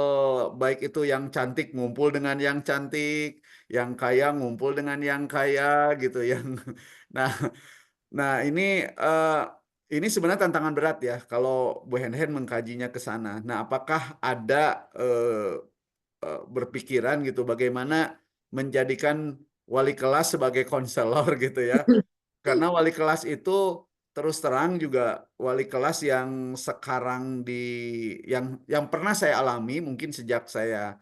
baik itu yang cantik ngumpul dengan yang cantik, yang kaya ngumpul dengan yang kaya gitu yang nah nah ini sebenarnya tantangan berat ya kalau Bu Hen mengkajinya ke sana. Nah, apakah ada berpikiran gitu bagaimana menjadikan wali kelas sebagai konselor gitu ya? Karena wali kelas itu terus terang juga wali kelas yang sekarang yang pernah saya alami mungkin sejak saya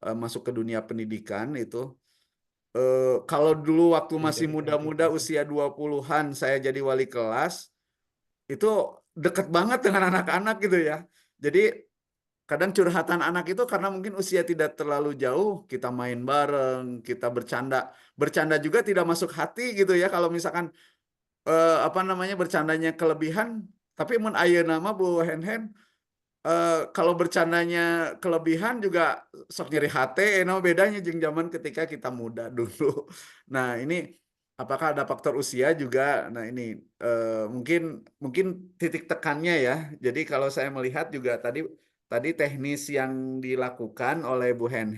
masuk ke dunia pendidikan itu kalau dulu waktu masih muda-muda usia 20-an saya jadi wali kelas itu deket banget dengan anak-anak gitu ya. Jadi kadang curhatan anak itu karena mungkin usia tidak terlalu jauh, kita main bareng, kita bercanda. Bercanda juga tidak masuk hati gitu ya kalau misalkan apa namanya bercandanya kelebihan, tapi mun ayeuna nama Bu Hen kalau bercandanya kelebihan juga sok nyeri hati, no bedanya jeung zaman ketika kita muda dulu. Nah, ini apakah ada faktor usia juga? Nah, ini mungkin mungkin titik tekannya ya. Jadi kalau saya melihat juga tadi teknis yang dilakukan oleh Bu Hen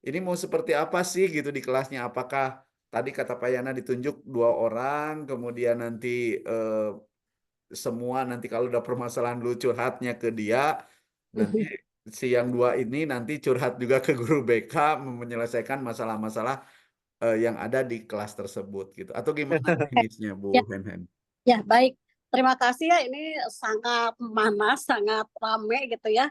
ini mau seperti apa sih gitu di kelasnya? Apakah tadi kata Pak Yana ditunjuk 2 orang, kemudian nanti semua nanti kalau udah permasalahan lu curhatnya ke dia, nanti si yang 2 ini nanti curhat juga ke guru BK menyelesaikan masalah-masalah yang ada di kelas tersebut gitu. Atau gimana teknisnya Bu
Ya,
Hen?
ya, baik. Terima kasih ya, ini sangat panas, sangat rame gitu ya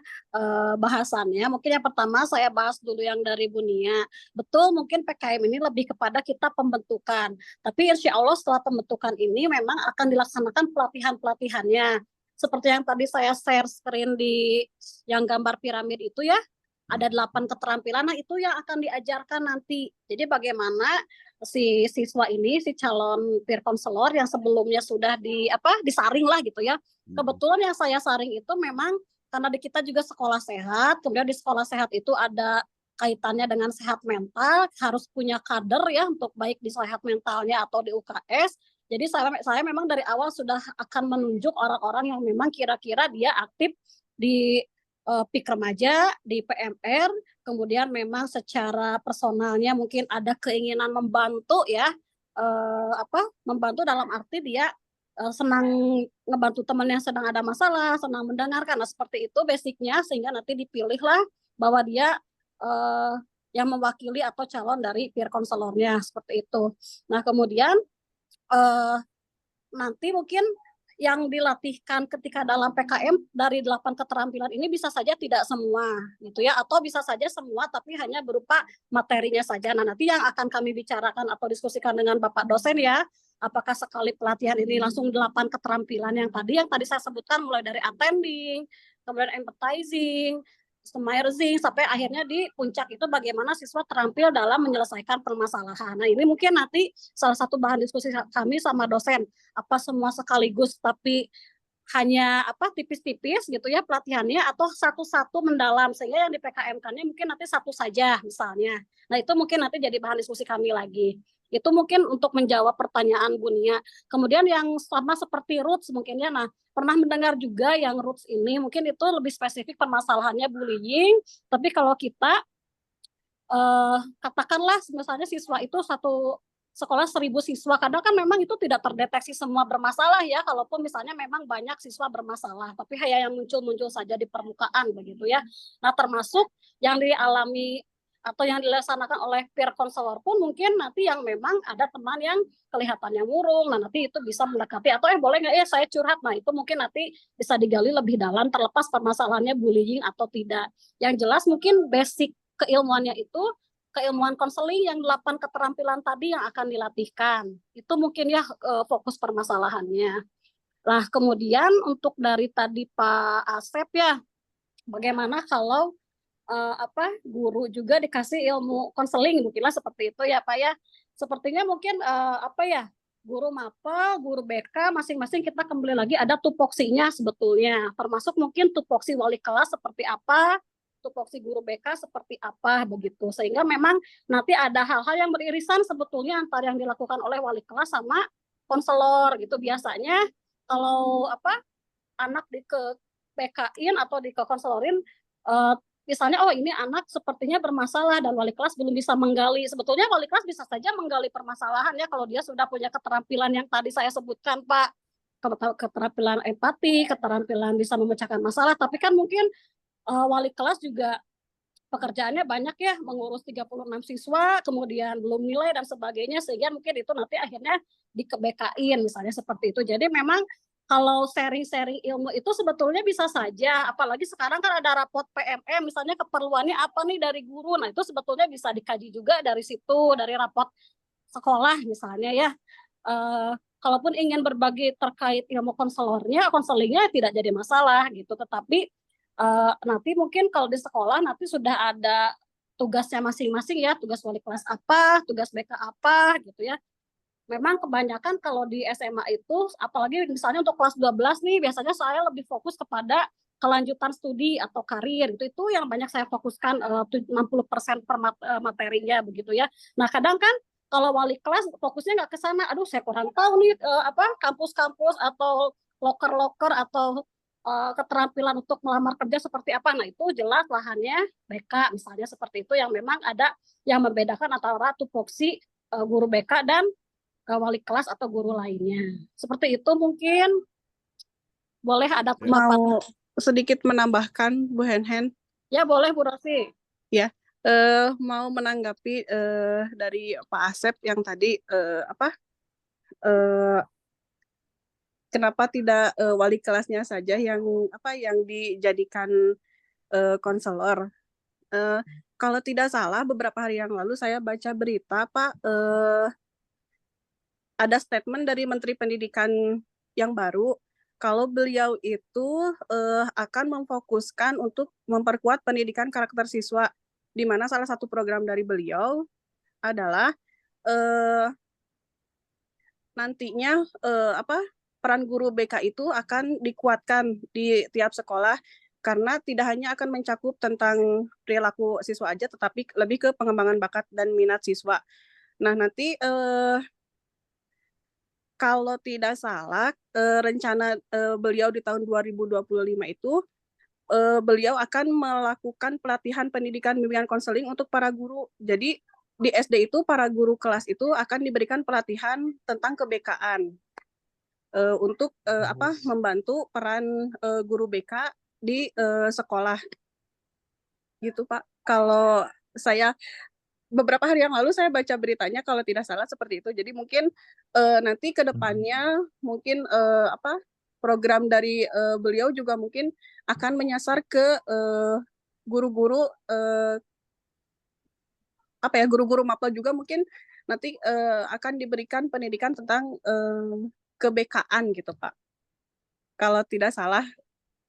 bahasannya. Mungkin yang pertama saya bahas dulu yang dari Bunia. Betul, mungkin PKM ini lebih kepada kita pembentukan. Tapi insya Allah setelah pembentukan ini memang akan dilaksanakan pelatihan-pelatihannya. Seperti yang tadi saya share screen di yang gambar piramid itu ya, ada 8 keterampilan. Nah, itu yang akan diajarkan nanti. Jadi bagaimana si siswa ini, si calon peer counselor yang sebelumnya sudah disaring lah gitu ya. Kebetulan yang saya saring itu memang karena di kita juga sekolah sehat, kemudian di sekolah sehat itu ada kaitannya dengan sehat mental, harus punya kader ya untuk baik di sehat mentalnya atau di UKS. Jadi saya memang dari awal sudah akan menunjuk orang-orang yang memang kira-kira dia aktif di PIK remaja, di PMR, kemudian memang secara personalnya mungkin ada keinginan membantu ya, membantu dalam arti dia senang ngebantu teman yang sedang ada masalah, senang mendengarkan, nah seperti itu basicnya, sehingga nanti dipilihlah bahwa dia yang mewakili atau calon dari peer counselornya, seperti itu. Nah kemudian nanti mungkin yang dilatihkan ketika dalam PKM dari 8 keterampilan ini bisa saja tidak semua gitu ya, atau bisa saja semua tapi hanya berupa materinya saja. Nah, nanti yang akan kami bicarakan atau diskusikan dengan Bapak dosen ya, apakah sekali pelatihan ini langsung 8 keterampilan yang tadi saya sebutkan mulai dari attending, kemudian empathizing, customizing sampai akhirnya di puncak itu bagaimana siswa terampil dalam menyelesaikan permasalahan. Nah, ini mungkin nanti salah satu bahan diskusi kami sama dosen, apa semua sekaligus tapi hanya apa tipis-tipis gitu ya pelatihannya atau satu-satu mendalam sehingga yang di PKM-kannya mungkin nanti satu saja misalnya. Nah, itu mungkin nanti jadi bahan diskusi kami lagi. Itu mungkin untuk menjawab pertanyaan Bu Nia. Kemudian yang sama seperti roots mungkin ya, nah pernah mendengar juga yang roots ini mungkin itu lebih spesifik permasalahannya bullying, tapi kalau kita katakanlah misalnya siswa itu satu sekolah 1.000 siswa, kadang kan memang itu tidak terdeteksi semua bermasalah ya, kalaupun misalnya memang banyak siswa bermasalah, tapi hanya yang muncul-muncul saja di permukaan begitu ya. Nah, termasuk yang dialami atau yang dilaksanakan oleh peer counselor pun mungkin nanti yang memang ada teman yang kelihatannya murung, nah nanti itu bisa mendekati atau boleh nggak ya saya curhat, nah itu mungkin nanti bisa digali lebih dalam terlepas permasalahannya bullying atau tidak. Yang jelas mungkin basic keilmuannya itu keilmuan konseling yang 8 keterampilan tadi yang akan dilatihkan. Itu mungkin ya fokus permasalahannya. Nah, kemudian untuk dari tadi Pak Asep ya, bagaimana kalau guru juga dikasih ilmu konseling, mungkinlah seperti itu ya Pak ya. Sepertinya mungkin guru MAPA, guru BK masing-masing kita kembali lagi ada tupoksinya sebetulnya. Termasuk mungkin tupoksi wali kelas seperti apa, tupoksi guru BK seperti apa begitu. Sehingga memang nanti ada hal-hal yang beririsan sebetulnya antara yang dilakukan oleh wali kelas sama konselor gitu. Biasanya kalau anak di ke BK-in atau di ke konselorin misalnya ini anak sepertinya bermasalah dan wali kelas belum bisa menggali. Sebetulnya wali kelas bisa saja menggali permasalahan ya kalau dia sudah punya keterampilan yang tadi saya sebutkan Pak. Keterampilan empati, keterampilan bisa memecahkan masalah, tapi kan mungkin wali kelas juga pekerjaannya banyak ya, mengurus 36 siswa, kemudian belum nilai dan sebagainya, sehingga mungkin itu nanti akhirnya dikebekain misalnya seperti itu. Jadi memang kalau sharing-sharing ilmu itu sebetulnya bisa saja, apalagi sekarang kan ada raport PMM, misalnya keperluannya apa nih dari guru, nah itu sebetulnya bisa dikaji juga dari situ, dari raport sekolah misalnya ya. Kalaupun ingin berbagi terkait ilmu konselingnya tidak jadi masalah gitu, tetapi nanti mungkin kalau di sekolah nanti sudah ada tugasnya masing-masing ya, tugas wali kelas apa, tugas BK apa gitu ya. Memang kebanyakan kalau di SMA itu, apalagi misalnya untuk kelas 12 nih, biasanya saya lebih fokus kepada kelanjutan studi atau karir. Itu yang banyak saya fokuskan 60% per materinya begitu ya. Nah, kadang kan kalau wali kelas fokusnya nggak ke sana, aduh saya kurang tahu nih kampus-kampus atau loker-loker atau keterampilan untuk melamar kerja seperti apa. Nah, itu jelas lahannya BK misalnya seperti itu yang memang ada yang membedakan antara tupoksi guru BK dan wali kelas atau guru lainnya. Seperti itu mungkin. Boleh ada pendapat.
Mau sedikit menambahkan Bu Henhen?
Ya boleh Bu Rosi.
Ya, mau menanggapi dari Pak Asep yang tadi kenapa tidak wali kelasnya saja yang dijadikan konselor. Kalau tidak salah beberapa hari yang lalu saya baca berita Pak, ada statement dari Menteri Pendidikan yang baru kalau beliau itu akan memfokuskan untuk memperkuat pendidikan karakter siswa, di mana salah satu program dari beliau adalah nantinya peran guru BK itu akan dikuatkan di tiap sekolah karena tidak hanya akan mencakup tentang perilaku siswa aja, tetapi lebih ke pengembangan bakat dan minat siswa. Nah, nanti kalau tidak salah, rencana beliau di tahun 2025 itu, beliau akan melakukan pelatihan pendidikan bimbingan konseling untuk para guru. Jadi di SD itu para guru kelas itu akan diberikan pelatihan tentang kebekaan untuk membantu peran guru BK di sekolah. Gitu Pak. Kalau saya beberapa hari yang lalu saya baca beritanya kalau tidak salah seperti itu. Jadi mungkin nanti ke depannya mungkin program dari beliau juga mungkin akan menyasar ke guru-guru guru-guru MAPA juga mungkin nanti akan diberikan pendidikan tentang kebekaan gitu Pak. Kalau tidak salah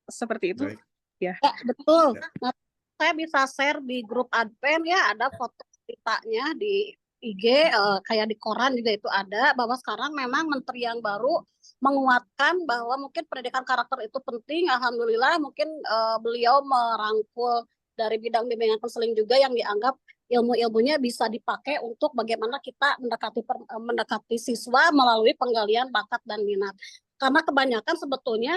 seperti itu.
Baik.
Ya.
Ya, betul.
Ya.
Nah, saya bisa share di grup Advent ya, ada foto ceritanya di IG, kayak di koran juga itu ada, bahwa sekarang memang menteri yang baru menguatkan bahwa mungkin pendidikan karakter itu penting. Alhamdulillah mungkin beliau merangkul dari bidang bimbingan konseling juga yang dianggap ilmu-ilmunya bisa dipakai untuk bagaimana kita mendekati siswa melalui penggalian bakat dan minat. Karena kebanyakan sebetulnya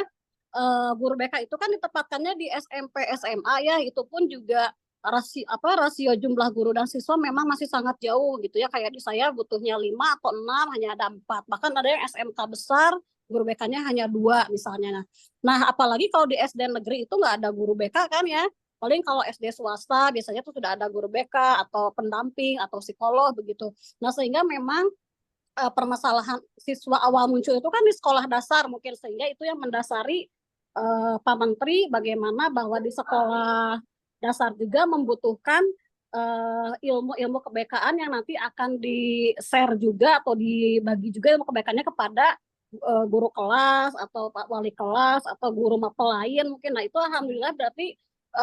guru BK itu kan ditempatkannya di SMP SMA ya, itu pun juga rasio jumlah guru dan siswa memang masih sangat jauh gitu ya. Kayak di saya butuhnya 5 atau 6, hanya ada 4. Bahkan ada yang SMK besar guru BK-nya hanya 2 misalnya. Nah apalagi kalau di SD negeri itu nggak ada guru BK kan ya. Paling kalau SD swasta biasanya tuh sudah ada guru BK atau pendamping atau psikolog begitu. Nah sehingga memang permasalahan siswa awal muncul itu kan di sekolah dasar mungkin, sehingga itu yang mendasari Pak Menteri bagaimana bahwa di sekolah dasar juga membutuhkan ilmu-ilmu kebekaan yang nanti akan di-share juga atau dibagi juga ilmu kebekannya kepada guru kelas atau Pak Wali kelas atau guru mapel lain mungkin. Nah itu alhamdulillah berarti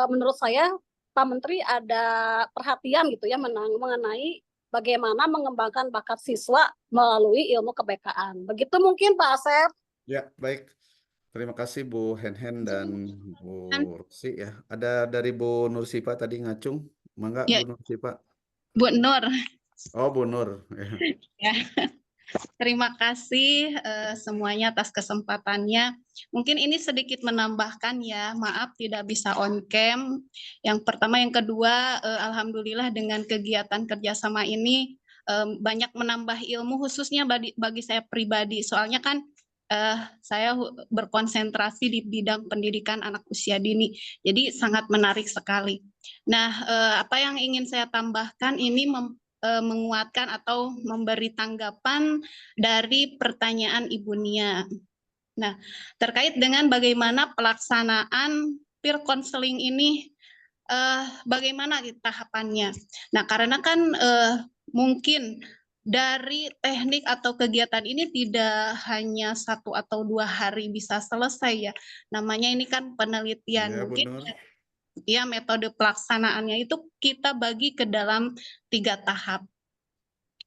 menurut saya Pak Menteri ada perhatian gitu ya mengenai bagaimana mengembangkan bakat siswa melalui ilmu kebekaan. Begitu mungkin Pak Asep.
Ya, baik. Terima kasih Bu Henhen dan Bu Rosi ya. Ada dari Bu Nursipa tadi ngacung. Mangga
Ya,
Bu Nursipa.
Bu Nur.
Oh, Bu Nur.
Ya. Terima kasih semuanya atas kesempatannya. Mungkin ini sedikit menambahkan ya, maaf tidak bisa on cam. Yang pertama, yang kedua, alhamdulillah dengan kegiatan kerjasama ini banyak menambah ilmu khususnya bagi saya pribadi. Soalnya kan saya berkonsentrasi di bidang pendidikan anak usia dini. Jadi sangat menarik sekali. Nah, apa yang ingin saya tambahkan ini menguatkan atau memberi tanggapan dari pertanyaan Ibu Nia. Nah, terkait dengan bagaimana pelaksanaan peer counseling ini, bagaimana tahapannya. Nah, karena kan mungkin dari teknik atau kegiatan ini tidak hanya 1 atau 2 hari bisa selesai ya. Namanya ini kan penelitian.
Ya,
mungkin
benar.
ya metode pelaksanaannya itu kita bagi ke dalam 3 tahap.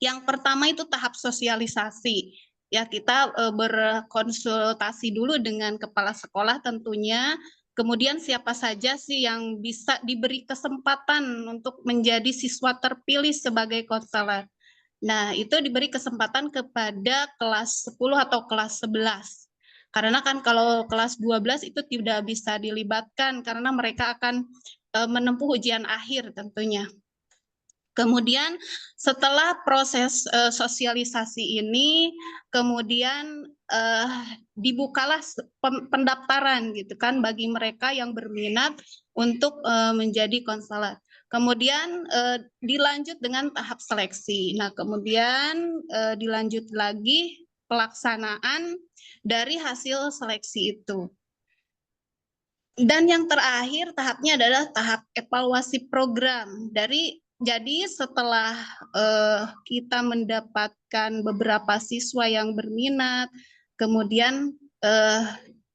Yang pertama itu tahap sosialisasi. Ya, kita berkonsultasi dulu dengan kepala sekolah tentunya. Kemudian siapa saja sih yang bisa diberi kesempatan untuk menjadi siswa terpilih sebagai konselor. Nah, itu diberi kesempatan kepada kelas 10 atau kelas 11. Karena kan kalau kelas 12 itu tidak bisa dilibatkan karena mereka akan menempuh ujian akhir tentunya. Kemudian setelah proses sosialisasi ini, kemudian dibukalah pendaftaran gitu kan bagi mereka yang berminat untuk menjadi konselor. Kemudian dilanjut dengan tahap seleksi. Nah, kemudian dilanjut lagi pelaksanaan dari hasil seleksi itu. Dan yang terakhir tahapnya adalah tahap evaluasi program. Jadi setelah kita mendapatkan beberapa siswa yang berminat, kemudian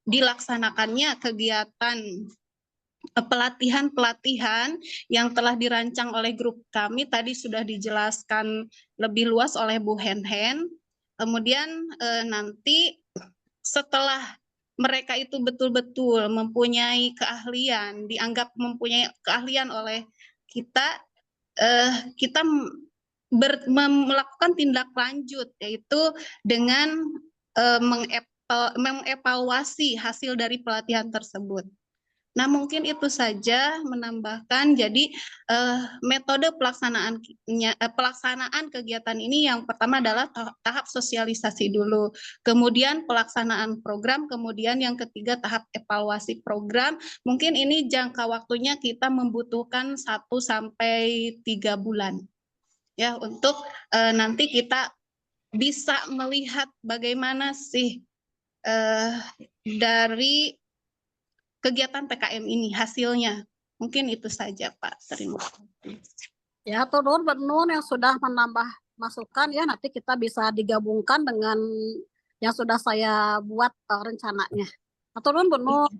dilaksanakannya kegiatan pelatihan-pelatihan yang telah dirancang oleh grup kami, tadi sudah dijelaskan lebih luas oleh Bu Henhen. Kemudian nanti setelah mereka itu betul-betul mempunyai keahlian, dianggap mempunyai keahlian oleh kita, kita melakukan tindak lanjut, yaitu dengan mengevaluasi hasil dari pelatihan tersebut. Nah, mungkin itu saja menambahkan. Jadi metode pelaksanaan kegiatan ini yang pertama adalah tahap sosialisasi dulu, kemudian pelaksanaan program, kemudian yang ketiga tahap evaluasi program. Mungkin ini jangka waktunya kita membutuhkan 1 sampai 3 bulan ya untuk nanti kita bisa melihat bagaimana sih dari kegiatan PKM ini hasilnya. Mungkin itu saja Pak. Terima kasih.
Ya, turun Benun yang sudah menambah masukan ya, nanti kita bisa digabungkan dengan yang sudah saya buat rencananya. Turun Benun.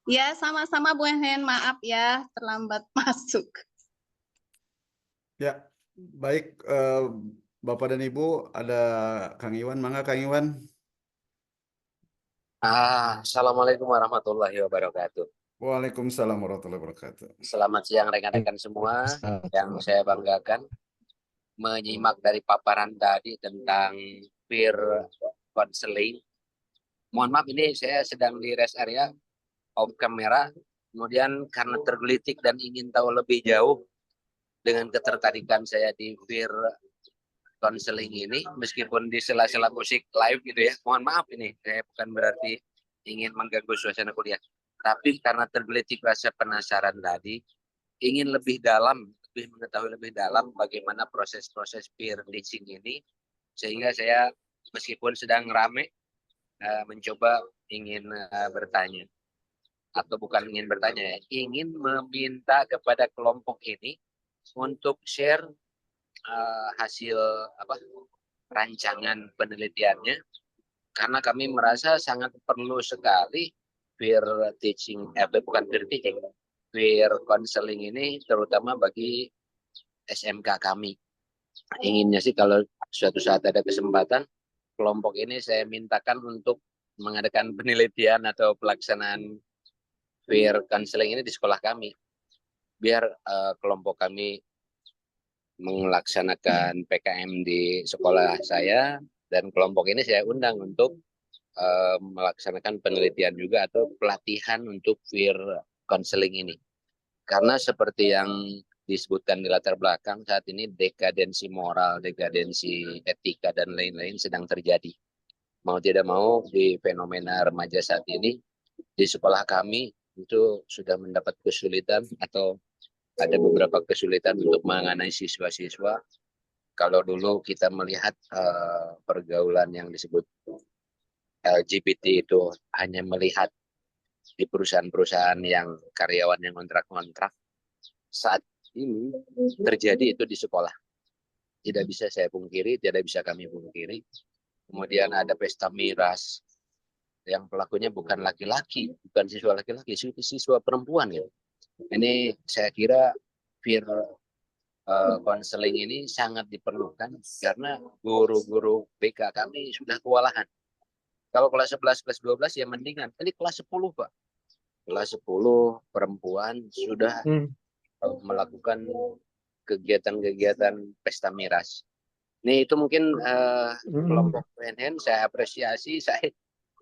Ya, sama-sama Bu Hen, maaf ya terlambat masuk.
Ya, baik Bapak dan Ibu, ada Kang Iwan, mangga Kang Iwan.
Assalamualaikum warahmatullahi wabarakatuh.
Waalaikumsalam warahmatullahi wabarakatuh.
Selamat siang rekan-rekan semua. Yang saya banggakan menyimak dari paparan tadi tentang peer counseling. Mohon maaf, ini saya sedang di rest area off kamera. Kemudian karena tergelitik dan ingin tahu lebih jauh dengan ketertarikan saya di peer counseling ini, meskipun di sela-sela musik live gitu ya. Mohon maaf, ini saya bukan berarti ingin mengganggu suasana kuliah. Tapi karena tergelitik rasa penasaran tadi, ingin lebih dalam, lebih mengetahui lebih dalam bagaimana proses-proses peer teaching ini, sehingga saya meskipun sedang rame mencoba ingin bertanya, atau bukan ingin bertanya ya, ingin meminta kepada kelompok ini untuk share hasil rancangan penelitiannya, karena kami merasa sangat perlu sekali peer teaching, bukan peer teaching, peer counseling ini terutama bagi SMK kami. Inginnya sih kalau suatu saat ada kesempatan, kelompok ini saya mintakan untuk mengadakan penelitian atau pelaksanaan peer counseling ini di sekolah kami, biar kelompok kami melaksanakan PKM di sekolah saya, dan kelompok ini saya undang untuk melaksanakan penelitian juga atau pelatihan untuk peer counseling ini. Karena seperti yang disebutkan di latar belakang, saat ini dekadensi moral, dekadensi etika, dan lain-lain sedang terjadi. Mau tidak mau di fenomena remaja saat ini, di sekolah kami itu sudah mendapat kesulitan atau ada beberapa kesulitan untuk mengenai siswa-siswa. Kalau dulu kita melihat pergaulan yang disebut LGBT itu hanya melihat di perusahaan-perusahaan yang karyawan yang kontrak-kontrak, saat ini terjadi itu di sekolah. Tidak bisa saya pungkiri, tidak bisa kami pungkiri. Kemudian ada pesta miras yang pelakunya bukan laki-laki, bukan siswa laki-laki, siswa perempuan ya. Ini saya kira peer counseling ini sangat diperlukan karena guru-guru BK kami sudah kewalahan. Kalau kelas 11, kelas 12 ya mendingan. Ini kelas 10 Pak. Kelas 10 perempuan sudah melakukan kegiatan-kegiatan pesta miras. Ini itu mungkin kelompok PNN saya apresiasi,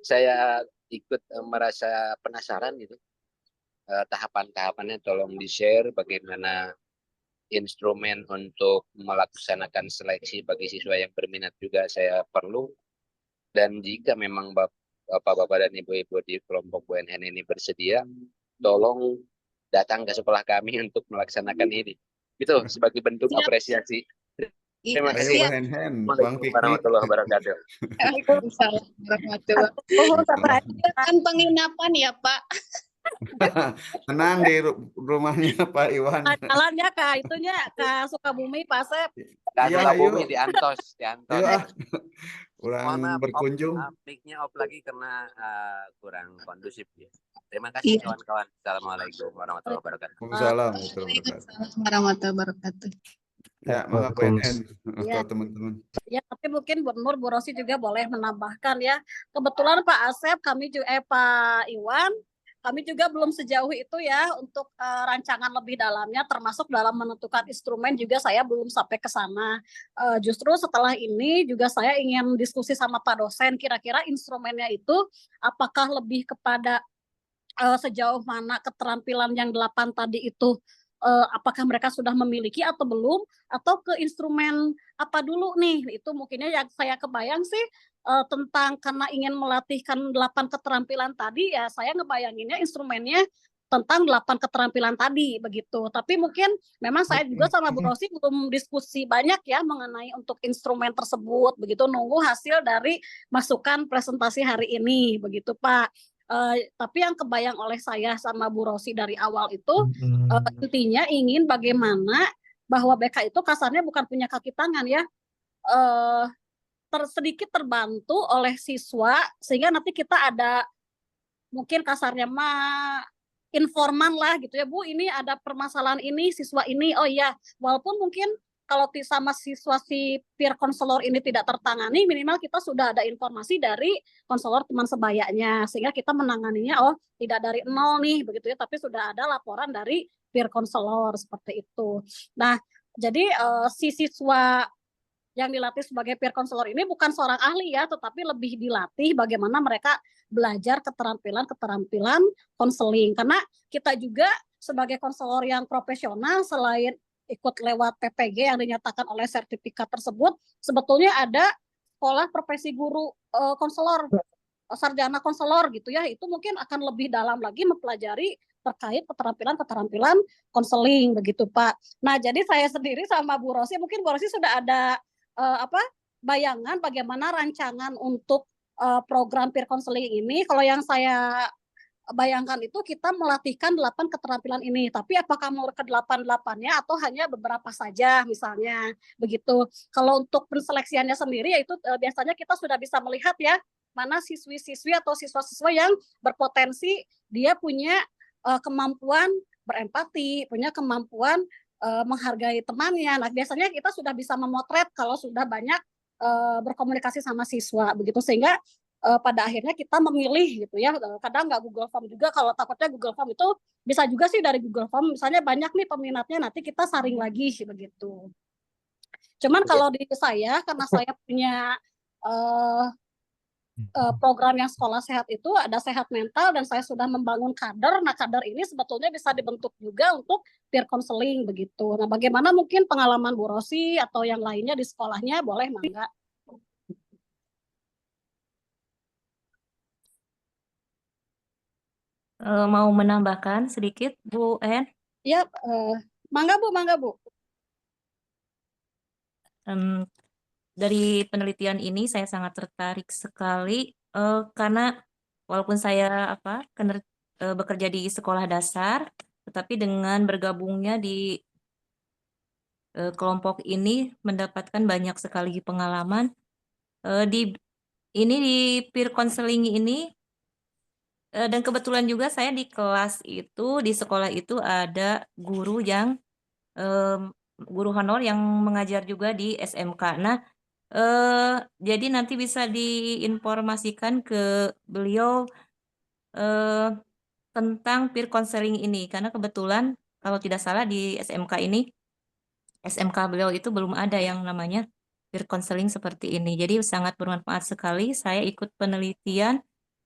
saya ikut merasa penasaran gitu. Tahapan-tahapannya tolong di-share, bagaimana instrumen untuk melaksanakan seleksi bagi siswa yang berminat juga saya perlu. Dan jika memang Bapak-bapak dan Ibu-ibu di kelompok BUNHN ini bersedia, tolong datang ke sekolah kami untuk melaksanakan ini. Itu sebagai bentuk apresiasi. Terima kasih. Waalaikumsalam warahmatullahi wabarakatuh.
Waalaikumsalam warahmatullahi wabarakatuh. Kan penginapan ya Pak.
Tenang di rumahnya Pak Iwan.
Jalannya Kak, itunya Kak Sukabumi, Pak Asep.
Kak Sukabumi di Antos,
Kurang berkunjung.
Mic-nya off lagi karena kurang kondusif ya. Terima kasih kawan-kawan. Assalamualaikum warahmatullahi wabarakatuh.
Waalaikumsalam warahmatullahi wabarakatuh.
Ya, maka PNN atau teman-teman.
Ya, tapi mungkin Bu Nur, Bu Rosi juga boleh menambahkan ya. Kebetulan Pak Asep, kami juga Pak Iwan, kami juga belum sejauh itu ya untuk rancangan lebih dalamnya, termasuk dalam menentukan instrumen juga saya belum sampai ke sana. Justru setelah ini juga saya ingin diskusi sama Pak dosen, kira-kira instrumennya itu apakah lebih kepada sejauh mana keterampilan yang 8 tadi itu, apakah mereka sudah memiliki atau belum, atau ke instrumen apa dulu nih, itu mungkinnya yang saya kebayang sih tentang karena ingin melatihkan 8 keterampilan tadi ya saya ngebayanginnya instrumennya tentang 8 keterampilan tadi begitu. Tapi mungkin memang saya juga sama Bu Rosi belum diskusi banyak ya mengenai untuk instrumen tersebut begitu, nunggu hasil dari masukan presentasi hari ini begitu Pak. Tapi yang kebayang oleh saya sama Bu Rosi dari awal itu intinya ingin bagaimana bahwa BK itu kasarnya bukan punya kaki tangan ya, sedikit terbantu oleh siswa sehingga nanti kita ada mungkin kasarnya informan lah gitu ya, Bu, ini ada permasalahan ini, siswa ini, oh iya, walaupun mungkin kalau sama siswa si peer counselor ini tidak tertangani, minimal kita sudah ada informasi dari konselor teman sebayanya, sehingga kita menanganinya, oh tidak dari nol nih, begitu ya, tapi sudah ada laporan dari peer counselor, seperti itu. Nah, jadi si siswa yang dilatih sebagai peer counselor ini bukan seorang ahli ya, tetapi lebih dilatih bagaimana mereka belajar keterampilan konseling. Karena kita juga sebagai konselor yang profesional, selain ikut lewat PPG yang dinyatakan oleh sertifikat tersebut, sebetulnya ada sekolah profesi guru konselor, sarjana konselor gitu ya, itu mungkin akan lebih dalam lagi mempelajari terkait keterampilan konseling begitu Pak. Nah, jadi saya sendiri sama Bu Rosi, mungkin Bu Rosi sudah ada bayangan bagaimana rancangan untuk program peer counseling ini. Kalau yang saya bayangkan itu kita melatihkan 8 keterampilan ini, tapi apakah mau ke 8-8-nya atau hanya beberapa saja misalnya begitu. Kalau untuk penseleksiannya sendiri yaitu biasanya kita sudah bisa melihat ya mana siswi-siswi atau siswa-siswa yang berpotensi dia punya kemampuan berempati, punya kemampuan menghargai temannya. Nah, biasanya kita sudah bisa memotret kalau sudah banyak berkomunikasi sama siswa begitu, sehingga pada akhirnya kita memilih gitu ya. Kadang nggak Google Form juga, kalau takutnya Google Form itu bisa juga sih dari Google Form, misalnya banyak nih peminatnya, nanti kita saring lagi begitu. Cuman kalau di saya, karena saya punya program yang sekolah sehat itu ada sehat mental dan saya sudah membangun kader. Nah, kader ini sebetulnya bisa dibentuk juga untuk peer counseling begitu. Nah, bagaimana mungkin pengalaman Bu Rosi atau yang lainnya di sekolahnya, boleh mangga.
Mau menambahkan sedikit, Bu En?
Ya, mangga Bu.
Dari penelitian ini saya sangat tertarik sekali karena walaupun saya bekerja di sekolah dasar, tetapi dengan bergabungnya di kelompok ini mendapatkan banyak sekali pengalaman. Di peer counseling ini dan kebetulan juga saya di kelas itu, di sekolah itu ada guru yang guru honor yang mengajar juga di SMK. Nah, jadi nanti bisa diinformasikan ke beliau tentang peer counseling ini, karena kebetulan kalau tidak salah di SMK beliau itu belum ada yang namanya peer counseling seperti ini. Jadi sangat bermanfaat sekali saya ikut penelitian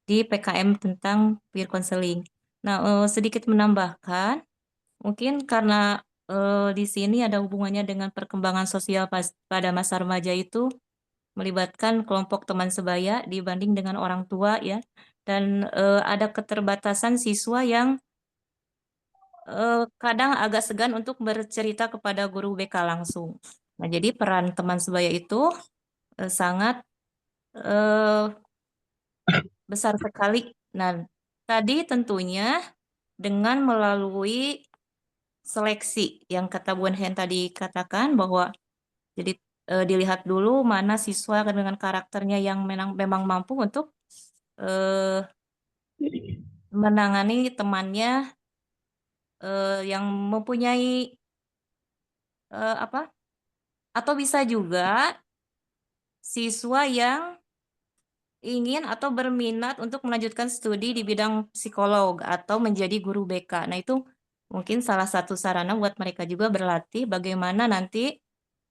di PKM tentang peer counseling. Nah, sedikit menambahkan, mungkin karena di sini ada hubungannya dengan perkembangan sosial pada masa remaja itu melibatkan kelompok teman sebaya dibanding dengan orang tua ya, dan ada keterbatasan siswa yang kadang agak segan untuk bercerita kepada guru BK langsung. Nah, jadi peran teman sebaya itu sangat besar sekali. Nah, tadi tentunya dengan melalui seleksi yang kata Bu Hen tadi katakan bahwa jadi dilihat dulu mana siswa dengan karakternya yang memang mampu untuk menangani temannya yang mempunyai atau bisa juga siswa yang ingin atau berminat untuk melanjutkan studi di bidang psikolog atau menjadi guru BK. Nah, itu mungkin salah satu sarana buat mereka juga berlatih bagaimana nanti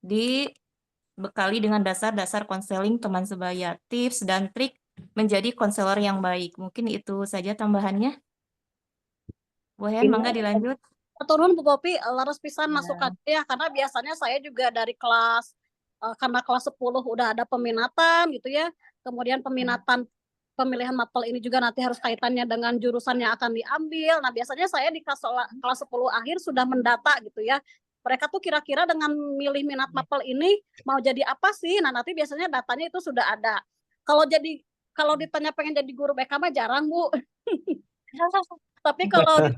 dibekali dengan dasar-dasar konseling teman sebaya, tips dan trik menjadi konselor yang baik. Mungkin itu saja tambahannya. Bu Hen, mangga dilanjut.
Turun Bu Popi, laras pisan masukan ya, karena biasanya saya juga dari kelas karena kelas 10 udah ada peminatan gitu ya. Kemudian pemilihan mapel ini juga nanti harus kaitannya dengan jurusan yang akan diambil. Nah, biasanya saya di kelas 10 akhir sudah mendata gitu ya. Mereka tuh kira-kira dengan milih minat mapel ini mau jadi apa sih? Nah, nanti biasanya datanya itu sudah ada. Kalau ditanya pengen jadi guru BK mah jarang, Bu. Tapi kalau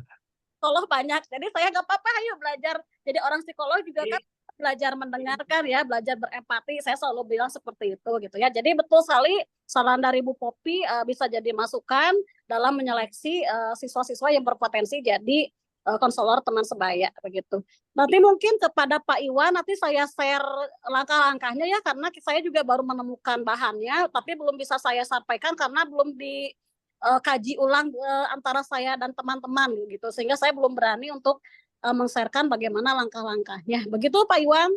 psikolog banyak. Jadi saya nggak apa-apa, ayo belajar jadi orang psikolog juga kan belajar mendengarkan ya, belajar berempati. Saya selalu bilang seperti itu gitu ya. Jadi betul sekali saran dari Bu Popi bisa jadi masukan dalam menyeleksi siswa-siswa yang berpotensi jadi konselor teman sebaya begitu. Nanti mungkin kepada Pak Iwan nanti saya share langkah-langkahnya ya, karena saya juga baru menemukan bahannya tapi belum bisa saya sampaikan karena belum dikaji ulang antara saya dan teman-teman gitu, sehingga saya belum berani untuk meng-sharekan bagaimana langkah-langkahnya. Begitu Pak Iwan?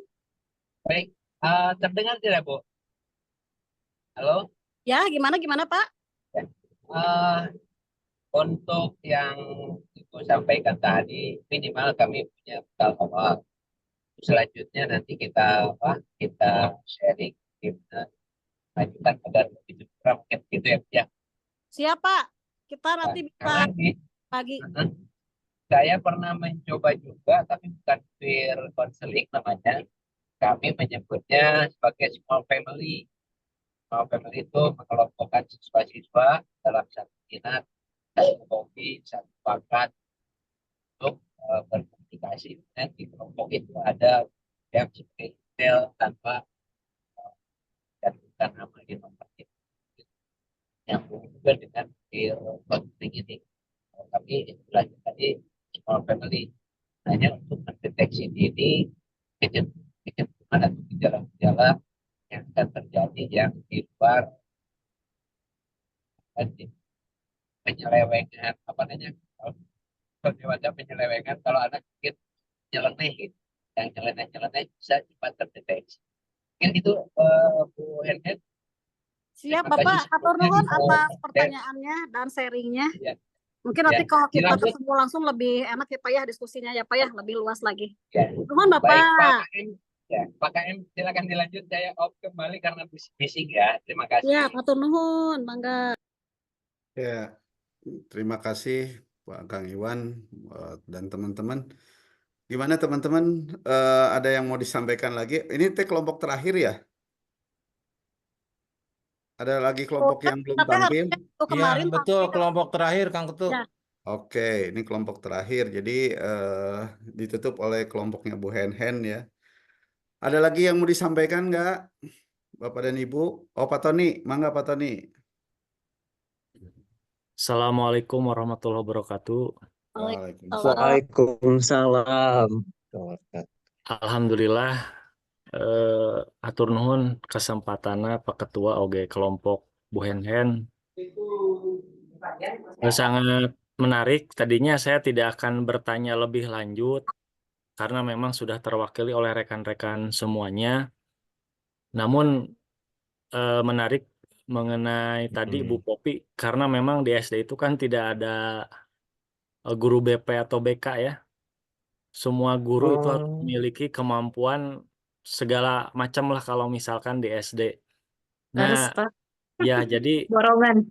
Baik, terdengar tidak Bu? Halo?
Ya, gimana Pak?
Eh, untuk yang Ibu sampaikan tadi, minimal kami punya bekal awal. Selanjutnya nanti kita sharing, kita lanjutkan pada lebih mungkin gitu ya.
Siapa? Kita nanti bisa
Karena
bagi.
Saya pernah mencoba juga, tapi bukan peer counseling namanya. Kami menyebutnya sebagai small family. Small family itu mengelompokkan siswa-siswa dalam satu minat, satu hobi, satu bakat untuk berkomunikasi. Dan di kelompok itu ada yang sebagai detail tanpa dan bukan nama di nomor itu. Yang juga dengan peer counseling ini. Kami istilahnya tadi small family, hanya untuk mendeteksi dini kecenderungan atau gejala-gejala yang akan terjadi yang di luar penyelewengan kalau dewasa penyelewengan, kalau anak mungkin nyeleneh gitu, yang nyeleneh bisa cepat terdeteksi. Mungkin itu Bu Henhet.
Siap Bapak, atur nuhun atas pertanyaannya dan sharingnya.
Ya.
Mungkin nanti kalau kita
Dilanjut.
ketemu langsung lebih enak ya Pak ya diskusinya ya Pak ya, lebih luas lagi.
Ya.
Nuhun Bapak.
Baik Pak KM, ya, Pak KM silakan dilanjut, saya off kembali karena bising ya. Terima kasih.
Ya, atur nuhun, mangga.
Ya, terima kasih Pak Kang Iwan dan teman-teman. Gimana teman-teman? Ada yang mau disampaikan lagi? Ini kelompok terakhir ya? Ada lagi kelompok yang belum tampil?
Iya, betul, kelompok terakhir Kang Ketua.
Ya.
Oke, ini kelompok terakhir. Jadi ditutup oleh kelompoknya Bu Hen ya. Ada lagi yang mau disampaikan nggak, Bapak dan Ibu? Oh, Pak Tony, mangga Pak Tony.
Assalamualaikum warahmatullahi wabarakatuh.
Waalaikumsalam.
Alhamdulillah, atur nuhun kesempatanna Pak Ketua oge kelompok Bu Hen. Sangat menarik. Tadinya saya tidak akan bertanya lebih lanjut karena memang sudah terwakili oleh rekan-rekan semuanya. Namun menarik mengenai tadi Bu Popi, karena memang di SD itu kan tidak ada guru BP atau BK ya. Semua guru itu harus memiliki kemampuan segala macam lah kalau misalkan di SD.
Harus
Nah,
Pak.
ya jadi
Borongan.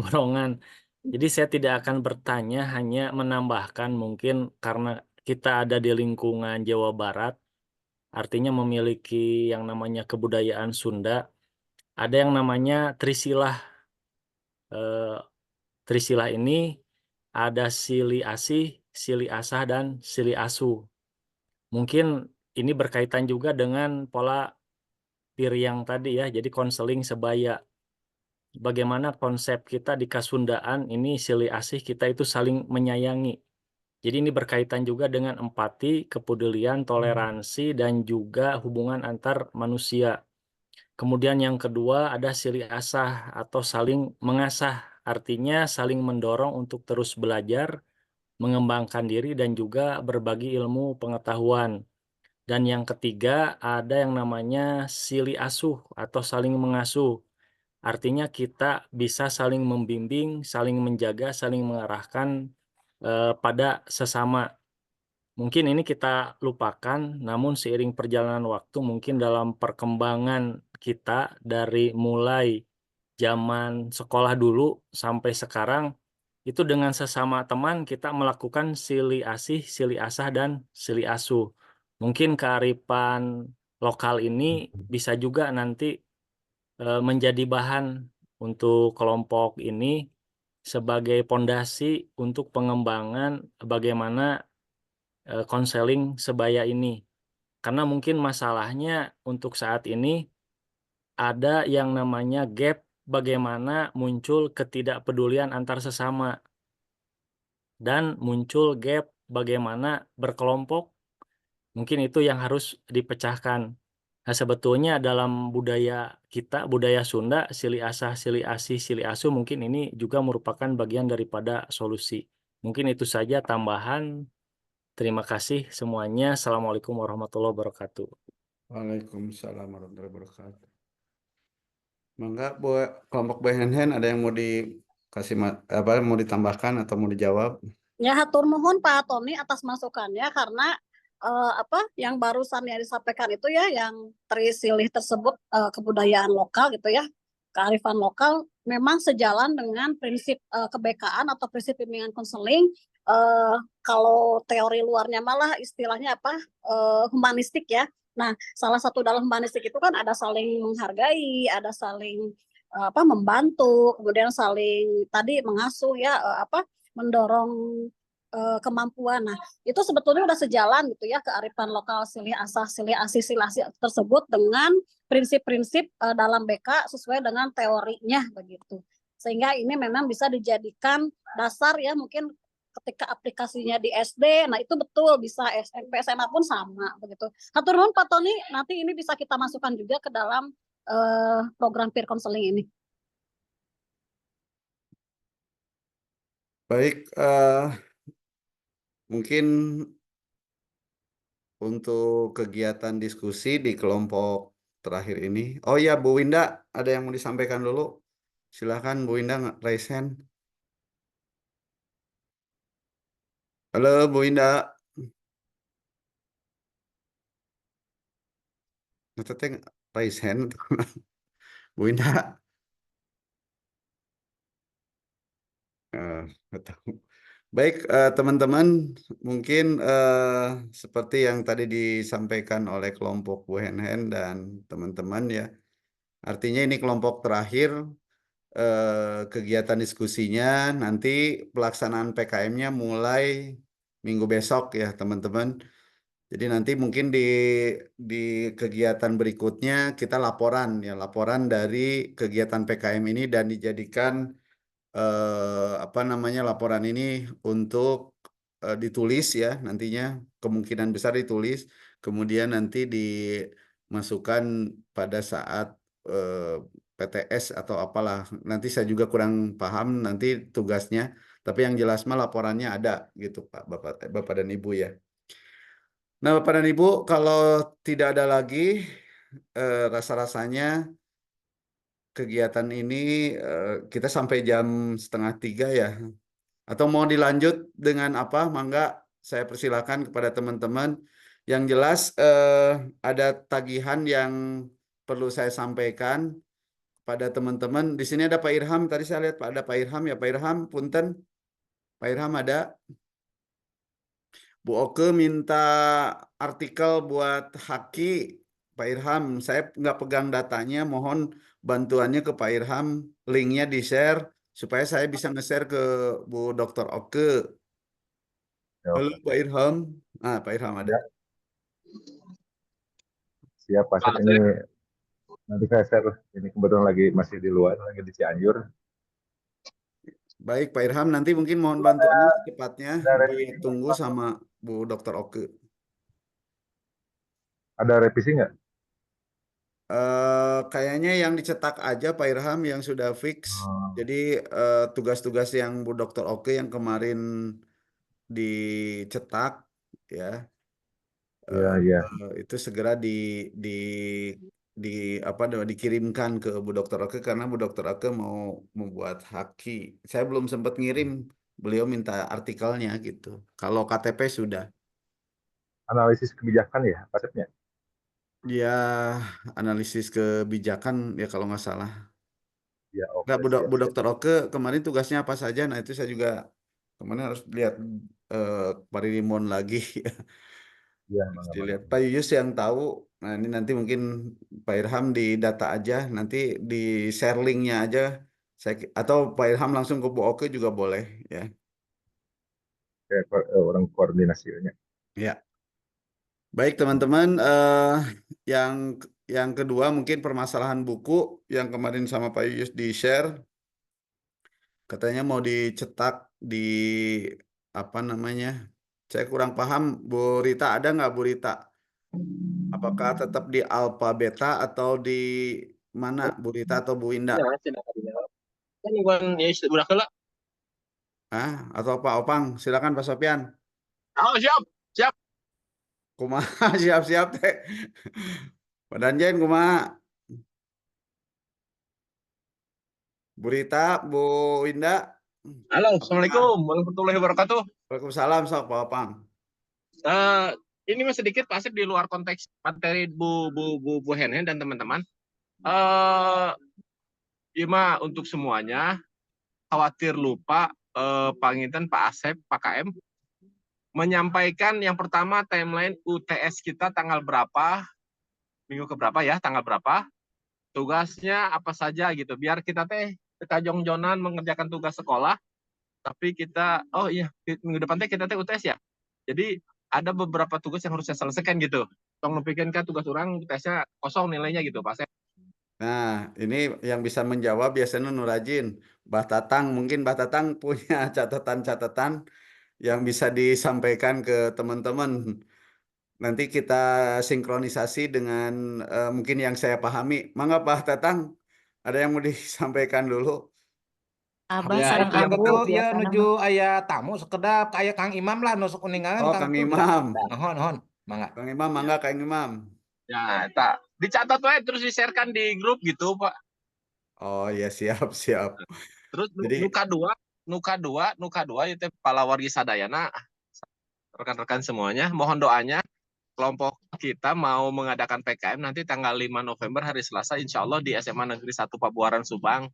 borongan. Jadi saya tidak akan bertanya, hanya menambahkan mungkin karena kita ada di lingkungan Jawa Barat, artinya memiliki yang namanya kebudayaan Sunda, ada yang namanya Trisilah. Trisilah ini ada sili asih, sili asah, dan sili asuh. Mungkin ini berkaitan juga dengan pola peer yang tadi ya, jadi konseling sebaya. Bagaimana konsep kita di Kasundaan ini sili asih kita itu saling menyayangi. Jadi ini berkaitan juga dengan empati, kepedulian, toleransi, dan juga hubungan antar manusia. Kemudian yang kedua ada sili asah atau saling mengasah. Artinya saling mendorong untuk terus belajar, mengembangkan diri, dan juga berbagi ilmu pengetahuan. Dan yang ketiga ada yang namanya sili asuh atau saling mengasuh. Artinya kita bisa saling membimbing, saling menjaga, saling mengarahkan pada sesama. Mungkin ini kita lupakan, namun seiring perjalanan waktu mungkin dalam perkembangan kita dari mulai zaman sekolah dulu sampai sekarang, itu dengan sesama teman kita melakukan sili asih, sili asah, dan sili asuh. Mungkin kearifan lokal ini bisa juga nanti menjadi bahan untuk kelompok ini sebagai pondasi untuk pengembangan bagaimana konseling sebaya ini. Karena mungkin masalahnya untuk saat ini ada yang namanya gap bagaimana muncul ketidakpedulian antar sesama dan muncul gap bagaimana berkelompok. Mungkin itu yang harus dipecahkan. Nah, sebetulnya dalam budaya kita, budaya Sunda, silih asah, silih asih, silih asuh, mungkin ini juga merupakan bagian daripada solusi. Mungkin itu saja tambahan. Terima kasih semuanya. Assalamualaikum warahmatullahi wabarakatuh.
Waalaikumsalam warahmatullahi wabarakatuh. Mangga kelompok Bu Henhen ada yang mau dikasih mau ditambahkan atau mau dijawab?
Ya, hatur nuhun Pak Tony atas masukannya karena yang barusan yang disampaikan itu ya yang tersilih tersebut kebudayaan lokal gitu ya, kearifan lokal memang sejalan dengan prinsip kebekaan atau prinsip bimbingan konseling. Kalau teori luarnya malah istilahnya humanistik ya. Nah, salah satu dalam humanistik itu kan ada saling menghargai, ada saling membantu, kemudian saling tadi mengasuh ya mendorong kemampuan. Nah, itu sebetulnya udah sejalan gitu ya kearifan lokal silih asah, silih asih, silih asih tersebut dengan prinsip-prinsip dalam BK sesuai dengan teorinya begitu. Sehingga ini memang bisa dijadikan dasar ya mungkin ketika aplikasinya di SD, nah itu betul bisa SMP, SMA pun sama begitu. Hatur nuhun Pak Tony, nanti ini bisa kita masukkan juga ke dalam program peer counseling ini.
Baik, mungkin untuk kegiatan diskusi di kelompok terakhir ini. Oh ya, Bu Winda, ada yang mau disampaikan dulu? Silakan Bu Winda, raise hand. Halo Bu Winda. Maksudnya raise hand. Bu Winda. Nggak tahu. Baik, teman-teman, mungkin seperti yang tadi disampaikan oleh kelompok Bu Henhen dan teman-teman ya. Artinya ini kelompok terakhir, kegiatan diskusinya nanti pelaksanaan PKM-nya mulai minggu besok ya teman-teman. Jadi nanti mungkin di kegiatan berikutnya kita laporan dari kegiatan PKM ini dan dijadikan laporan ini untuk ditulis ya nantinya kemungkinan besar ditulis kemudian nanti dimasukkan pada saat PTS atau apalah nanti saya juga kurang paham nanti tugasnya tapi yang jelas mah laporannya ada gitu Pak Bapak dan Ibu ya. Nah Bapak dan Ibu kalau tidak ada lagi rasa-rasanya kegiatan ini kita sampai jam 2:30 ya. Atau mau dilanjut dengan apa? Mangga saya persilakan kepada teman-teman. Yang jelas ada tagihan yang perlu saya sampaikan pada teman-teman. Di sini ada Pak Irham. Tadi saya lihat ada Pak Irham ya. Pak Irham, punten. Pak Irham ada. Bu Oke minta artikel buat Haki. Pak Irham, saya nggak pegang datanya. Mohon bantuannya ke Pak Irham. Linknya di-share supaya saya bisa nge-share ke Bu Dr. Oke. Halo Pak Irham. Ah, Pak Irham ada.
Siap Pak Sep, ini nanti saya share. Ini kebetulan lagi masih di luar, lagi di Cianjur.
Baik Pak Irham, nanti mungkin mohon bantuannya secepatnya ditunggu sama Bu Dr. Oke.
Ada revisi nggak?
Kayaknya yang dicetak aja Pak Irham yang sudah fix. Jadi tugas-tugas yang Bu Dr. Oke yang kemarin dicetak ya.
Iya.
Itu segera dikirimkan ke Bu Dr. Oke karena Bu Dr. Oke mau membuat Haki. Saya belum sempat ngirim, beliau minta artikelnya gitu. Kalau KTP sudah.
Analisis kebijakan ya Pak Sepnya?
Ya, analisis kebijakan ya kalau nggak salah.
Ya, oke.
Nggak, Bu Dr. Oke kemarin tugasnya apa saja? Nah itu saya juga kemarin harus lihat Pak Rimon lagi.
Iya,
Dilihat Pak Yuyus yang tahu. Nah ini nanti mungkin Pak Irham di data aja, nanti di share linknya aja. Atau Pak Irham langsung ke Bu Oke juga boleh ya.
Kayak orang koordinasinya.
Ya. Baik teman-teman, yang yang kedua mungkin permasalahan buku yang kemarin sama Pak Yus di-share, katanya mau dicetak di apa namanya? Saya kurang paham, Bu Rita, ada nggak Bu Rita? Apakah tetap di Alpha Beta atau di mana, Bu Rita atau Bu Indah?
Kan Iwan ya udah kelak.
Atau Pak Opang? Silakan Pak Sopian.
Oh, siap, siap.
Kumaha siap-siap teh. Pak Danjen kumaha? Bu Rita, Bu Indah.
Halo, Assalamualaikum warahmatullahi wabarakatuh.
Waalaikumsalam, sok Pak Opang.
Ini masih sedikit Pak Asep di luar konteks materi Bu Henhen dan teman-teman. Ima untuk semuanya, khawatir lupa Panginten Pak Asep, Pak KM, menyampaikan yang pertama timeline UTS kita tanggal berapa, minggu keberapa ya, tanggal berapa, tugasnya apa saja gitu, biar kita teh kejong-jonan mengerjakan tugas sekolah, tapi kita, oh iya, minggu depan teh kita teh UTS ya, jadi ada beberapa tugas yang harus saya selesaikan gitu, tolong nepikeun kan tugas orang UTS-nya kosong nilainya gitu Pak Asep.
Nah, ini yang bisa menjawab biasanya Nurajin. Mbah Tatang, mungkin Mbah Tatang punya catatan-catatan yang bisa disampaikan ke teman-teman. Nanti kita sinkronisasi dengan mungkin yang saya pahami. Mangga Pak Tatang, ada yang mau disampaikan dulu?
Abah
Ya,
sareng
itu yang
Abu
betul ya
biasana
nuju
mah.
aya tamu sekedap kayak Kang Imam lah nusuk kuningan
Oh,
Kang
Kang
tuh ya.
Imam.
Nuhun, mangga.
Kang Imam, mangga Kang Imam.
Ya, tak dicatat wae terus di-sharekan di grup gitu, Pak.
Oh ya, siap, siap.
Terus
Jadi
nuka dua itu palawargi sadayana rekan-rekan semuanya, mohon doanya kelompok kita mau mengadakan PKM nanti tanggal 5 November hari Selasa insya Allah di SMA Negeri 1 Pabuaran Subang.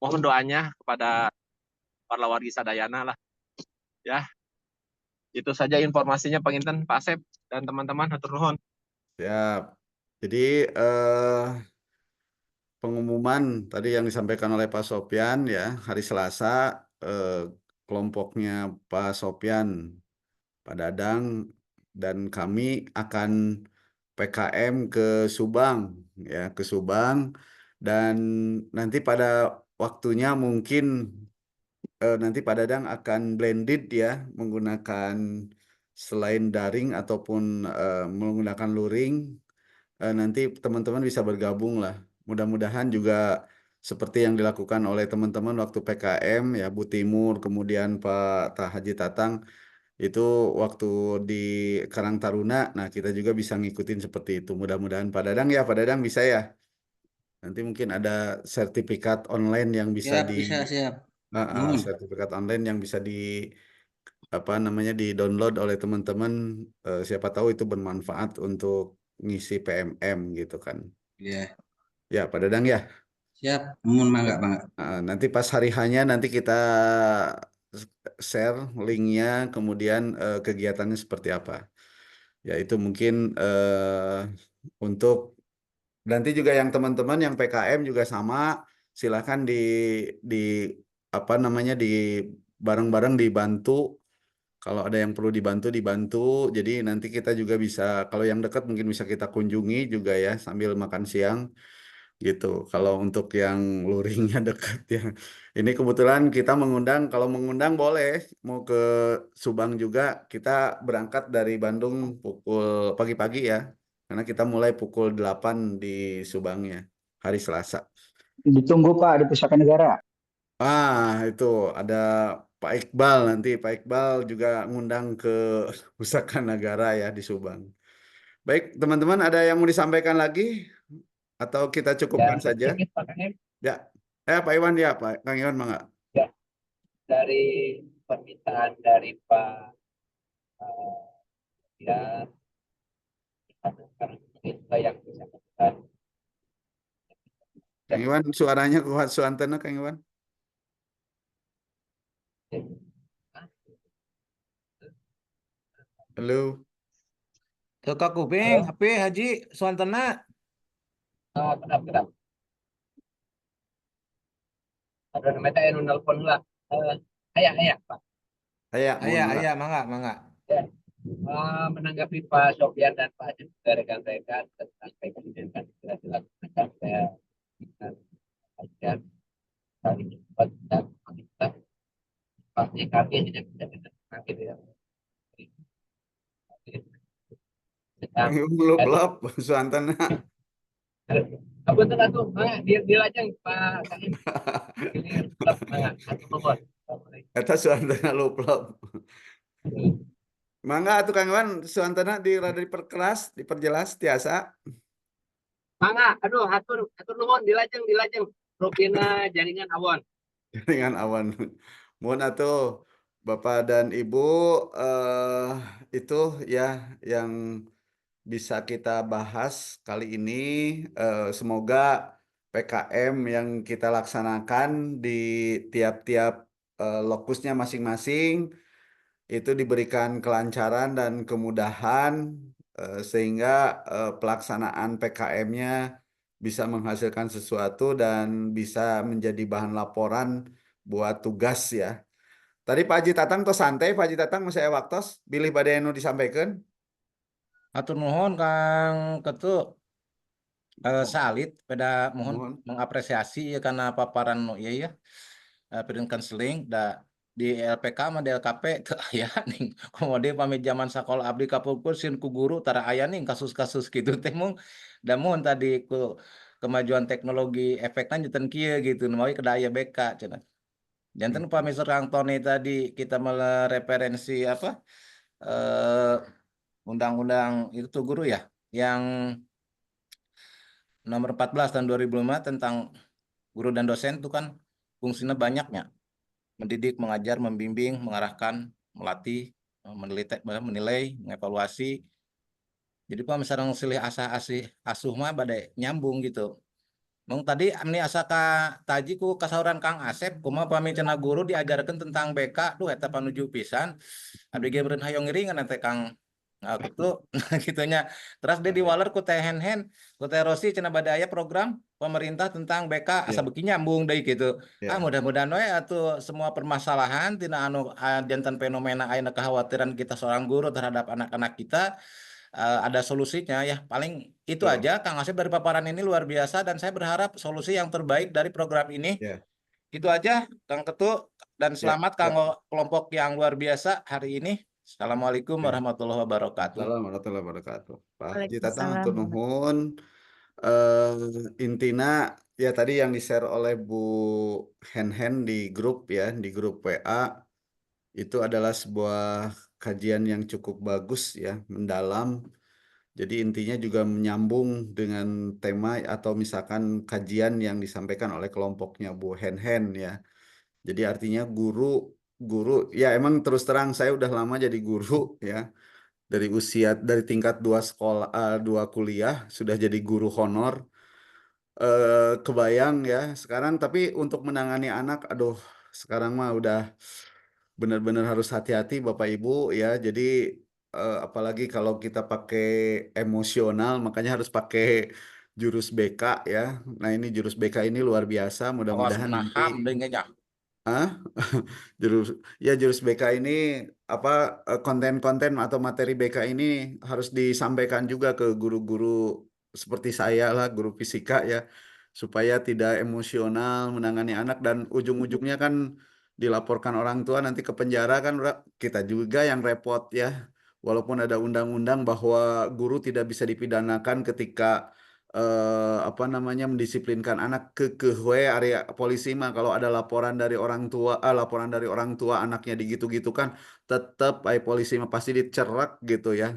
Mohon doanya kepada palawargi sadayana lah. Ya, itu saja informasinya Panginten, Pak Asep dan teman-teman, hatur nuhun.
siap. Jadi pengumuman tadi yang disampaikan oleh Pak Sopyan ya, hari Selasa kelompoknya Pak Sopyan, Pak Dadang dan kami akan PKM ke Subang ya, ke Subang, dan nanti pada waktunya mungkin nanti Pak Dadang akan blended ya, menggunakan selain daring ataupun menggunakan luring. Nanti teman-teman bisa bergabung lah. Mudah-mudahan juga seperti yang dilakukan oleh teman-teman waktu PKM ya, Bu Timur, kemudian Pak Haji Tatang, itu waktu di Karang Taruna. Nah, kita juga bisa ngikutin seperti itu. Mudah-mudahan Pak Dadang ya, Pak Dadang bisa ya. Nanti mungkin ada sertifikat online yang bisa
Siap, bisa, siap. Nuhun.
sertifikat online yang bisa di apa namanya di-download oleh teman-teman, siapa tahu itu bermanfaat untuk ngisi PMM gitu kan.
Iya.
Ya, Pak Dadang ya.
Siap, nuhun mangga, mangga.
Nanti pas hari hanya nanti kita share linknya, kemudian kegiatannya seperti apa. Ya, itu mungkin untuk nanti juga yang teman-teman yang PKM juga sama, silakan di apa namanya di bareng-bareng dibantu. Kalau ada yang perlu dibantu, dibantu. Jadi nanti kita juga bisa, kalau yang dekat mungkin bisa kita kunjungi juga ya sambil makan siang gitu. Kalau untuk yang luringnya dekat ya. Ini kebetulan kita mengundang, kalau mengundang boleh mau ke Subang juga. Kita berangkat dari Bandung pukul pagi-pagi ya. Karena kita mulai pukul 8 di Subangnya hari Selasa.
Ditunggu Pak di Pusaka Negara.
Itu ada Pak Iqbal, nanti Pak Iqbal juga ngundang ke Pusaka Negara ya di Subang. Baik, teman-teman, ada yang mau disampaikan lagi atau kita cukupkan saja?
Sedikit Pak Kang,
Ya, Pak Iwan ya, Pak Kang Iwan mangga.
ya, dari permintaan dari Pak ya kita yang bisa kita
Kang Iwan, suaranya kuat, suantana Kang Iwan. Halo.
Teka kuping, HP Haji Suantana.
benar. Ada namanya yang nelpon lah. Ayah Pak.
Ayah,
Mangga, mangga.
Ya. Menanggapi Pak Sofyan dan Pak Ajit dari rekan-rekan tentang PKM yang akan segera dilaksanakan, saya ingin menyampaikan kali cepat dan kita pasti kami tidak bisa menentukan gitu ya. Sedang
Belum Suantana.
apa tuh atuh dia lajang Pak Kaim. Ini atuh mohon.
Eta Suantana luplop. Mangga atuh Kang Iwan Suantana diperkeras, diperjelas tiasa.
Mangga, aduh atur nuhun dilajeng rupina jaringan awon.
Jaringan awan. Mohon atuh Bapak dan Ibu itu ya yang bisa kita bahas kali ini. Semoga PKM yang kita laksanakan di tiap-tiap lokusnya masing-masing itu diberikan kelancaran dan kemudahan sehingga pelaksanaan PKM-nya bisa menghasilkan sesuatu dan bisa menjadi bahan laporan buat tugas ya. Tadi Pak Haji Tatang tuh santai, Pak Haji Tatang masih waktos, bilih pada anu disampaikan.
Atur nuhun Kang Ketu. Salit pada mohon mengapresiasi ya karena paparan ya ya piring konseling di LPK sama di LKP teu aya ning komode pamit zaman sakola abdi kapungkursin ku guru tara aya ning kasus-kasus gitu teh mung da mun tadi ku kemajuan teknologi efekna janten kieu gitu nu ke daya BK cenah. Janten pamit Kang Tony tadi kita mereferensi apa undang-undang itu guru ya yang nomor 14 tahun 2005 tentang guru dan dosen itu kan fungsinya banyaknya. Mendidik, mengajar, membimbing, mengarahkan, melatih, menilai, mengevaluasi. Jadi kalau misalnya silih asuh mah badai nyambung gitu. Mung tadi ini asa ka taji ku kasauran Kang Asep kumaha pamicana guru diajarkan tentang BK duh eta panuju pisan. Abdi ge meureun hayong ngiringan teh Kang gitu gitunya. Terus dia diwaler ku teh Hen ku teh Rosi cenah bade aya program pemerintah tentang BK asa beuki nyambung deui gitu. Mudah-mudahan we atuh semua permasalahan tina anu janten fenomena ayeuna kekhawatiran kita seorang guru terhadap anak-anak kita ada solusinya ya. Paling itu aja Kang Asep dari paparan ini luar biasa dan saya berharap solusi yang terbaik dari program ini. Itu aja Kang Ketu dan selamat kanggo kelompok yang luar biasa hari ini. Assalamualaikum warahmatullahi wabarakatuh.
Assalamualaikum warahmatullahi wabarakatuh. Pak Haji Tatang atur nuhun. Intina ya tadi yang di-share oleh Bu Hen di grup ya, di grup WA itu adalah sebuah kajian yang cukup bagus ya, mendalam. Jadi intinya juga menyambung dengan tema atau misalkan kajian yang disampaikan oleh kelompoknya Bu Hen ya. Jadi artinya guru ya emang terus terang saya udah lama jadi guru ya. Dari tingkat 2 sekolah 2 kuliah sudah jadi guru honor. Kebayang ya sekarang, tapi untuk menangani anak aduh sekarang mah udah benar-benar harus hati-hati Bapak Ibu ya. Jadi apalagi kalau kita pakai emosional makanya harus pakai jurus BK ya. Nah ini jurus BK ini luar biasa, mudah-mudahan nanti jurus BK ini apa konten-konten atau materi BK ini harus disampaikan juga ke guru-guru seperti saya lah, guru fisika ya, supaya tidak emosional menangani anak dan ujung-ujungnya kan dilaporkan orang tua nanti ke penjara kan kita juga yang repot ya. Walaupun ada undang-undang bahwa guru tidak bisa dipidanakan ketika apa namanya mendisiplinkan anak area polisi mah kalau ada laporan dari orang tua anaknya digitu-gitu kan tetap polisi mah pasti dicerak gitu ya.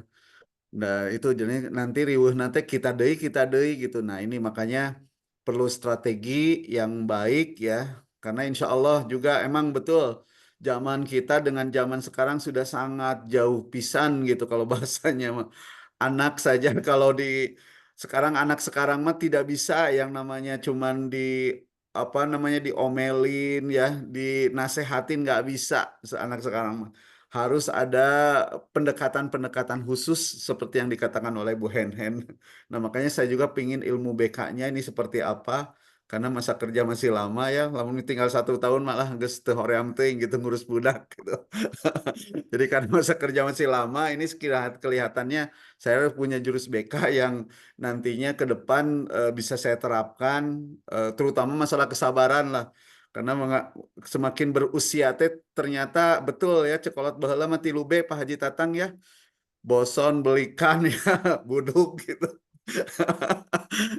Nah itu jadi nanti riuh nanti kita deui gitu. Nah ini makanya perlu strategi yang baik ya, karena insya Allah juga emang betul zaman kita dengan zaman sekarang sudah sangat jauh pisan gitu kalau bahasanya mah. Anak saja kalau anak sekarang mah tidak bisa yang namanya cuman apa namanya diomelin ya, dinasehatin nggak bisa anak sekarang mah. Harus ada pendekatan-pendekatan khusus seperti yang dikatakan oleh Bu Hen. Nah makanya saya juga pingin ilmu BK-nya ini seperti apa karena masa kerja masih lama ya, lamun tinggal 1 tahun malah geus teu hoream teuing gitu ngurus budak gitu. Jadi karena masa kerja masih lama, ini kelihatannya saya punya jurus BK yang nantinya ke depan bisa saya terapkan, terutama masalah kesabaran lah. Karena semakin berusia teh ternyata betul ya, cekolot baheula mah 3B Pak Haji Tatang ya, boson belikan ya, buduk gitu.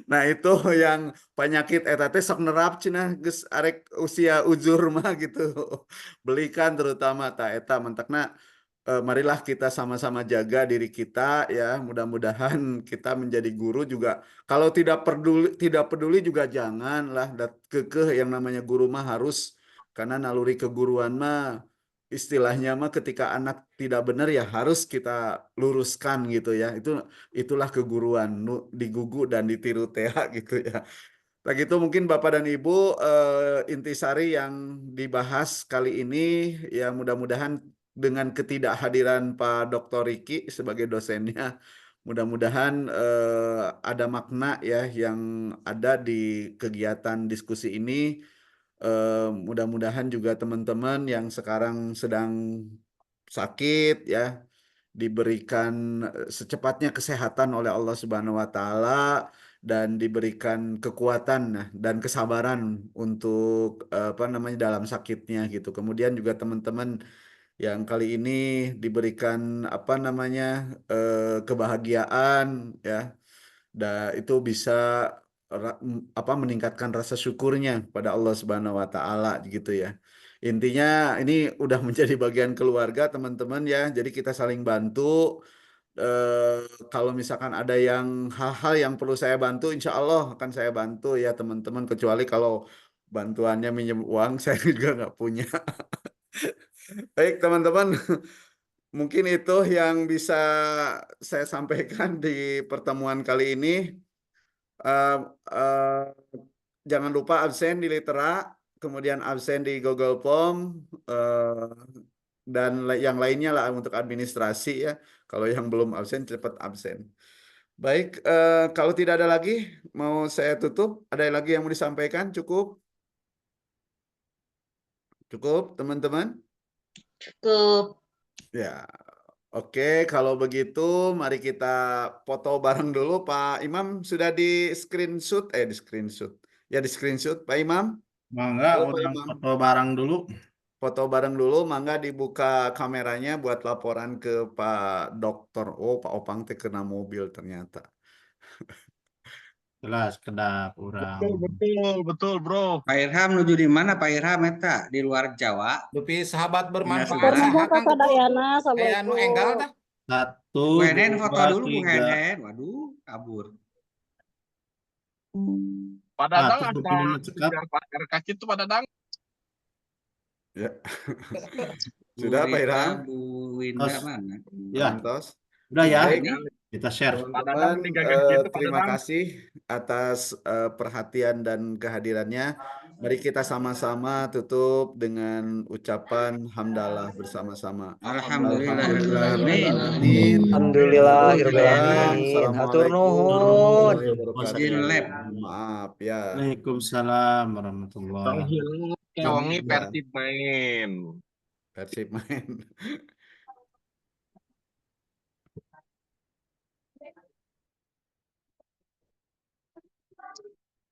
Nah itu yang penyakit eta teh sok nerap cenah geus arek usia uzur mah gitu. Belikan terutama ta eta mentekna marilah kita sama-sama jaga diri kita ya. Mudah-mudahan kita menjadi guru juga. Kalau tidak peduli juga janganlah kekeh, yang namanya guru mah harus, karena naluri keguruan mah istilahnya mah ketika anak tidak benar ya harus kita luruskan gitu ya. Itulah keguruan, digugu dan ditiru TH gitu ya. Begitu mungkin Bapak dan Ibu, intisari yang dibahas kali ini ya, mudah-mudahan dengan ketidakhadiran Pak Dr. Riki sebagai dosennya, mudah-mudahan ada makna ya yang ada di kegiatan diskusi ini. Mudah-mudahan juga teman-teman yang sekarang sedang sakit ya diberikan secepatnya kesehatan oleh Allah Subhanahu wa taala, dan diberikan kekuatan dan kesabaran untuk dalam sakitnya gitu. Kemudian juga teman-teman yang kali ini diberikan kebahagiaan ya, itu bisa meningkatkan rasa syukurnya pada Allah Subhanahu wa taala gitu ya. Intinya ini udah menjadi bagian keluarga teman-teman ya. Jadi kita saling bantu. Kalau misalkan ada hal-hal yang perlu saya bantu, insya Allah akan saya bantu ya teman-teman. Kecuali kalau bantuannya minjem uang, saya juga nggak punya. Baik teman-teman, mungkin itu yang bisa saya sampaikan di pertemuan kali ini. Jangan lupa absen di Litera, kemudian absen di Google Form, dan yang lainnya lah untuk administrasi ya. Kalau yang belum absen cepat absen. Baik, kalau tidak ada lagi mau saya tutup. Ada lagi yang mau disampaikan? Cukup? Cukup teman-teman?
Cukup.
Ya. Oke, kalau begitu mari kita foto bareng dulu. Pak Imam sudah di screenshot, ya di screenshot Pak Imam.
Mangga udah foto bareng dulu.
Foto bareng dulu, mangga dibuka kameranya buat laporan ke Pak Dokter. Oh, Pak Opang teh kena mobil ternyata.
Jelas kedap urang.
Betul bro.
Pak Irham nuju di mana Pak Irham eta? Di luar Jawa.
Dupi sahabat bermanfaat.
Berhubung Kakak Dayana,
Anu enggal dah.
Satu,
Bu Henen foto dulu Bu
tiga.
Henen. Waduh, kabur.
Pak Dadang
cukup
ada
dulu, cekap.
biar Pak RK itu Pak Dadang.
Ya. Sudah Pak Irham?
Bu Winda mana?
Ya.
Mantos.
Udah ya.
Baik.
Kita share.
Teman-teman, terima kasih atas perhatian dan kehadirannya. Mari kita sama-sama tutup dengan ucapan hamdalah bersama-sama.
Alhamdulillahirrahmanirrahim. Alhamdulillahirrahmanirrahim. Hatur nuhun.
Maaf ya.
Waalaikumsalam warahmatullahi wabarakatuh.
Kewangi Persib main.
Persib main.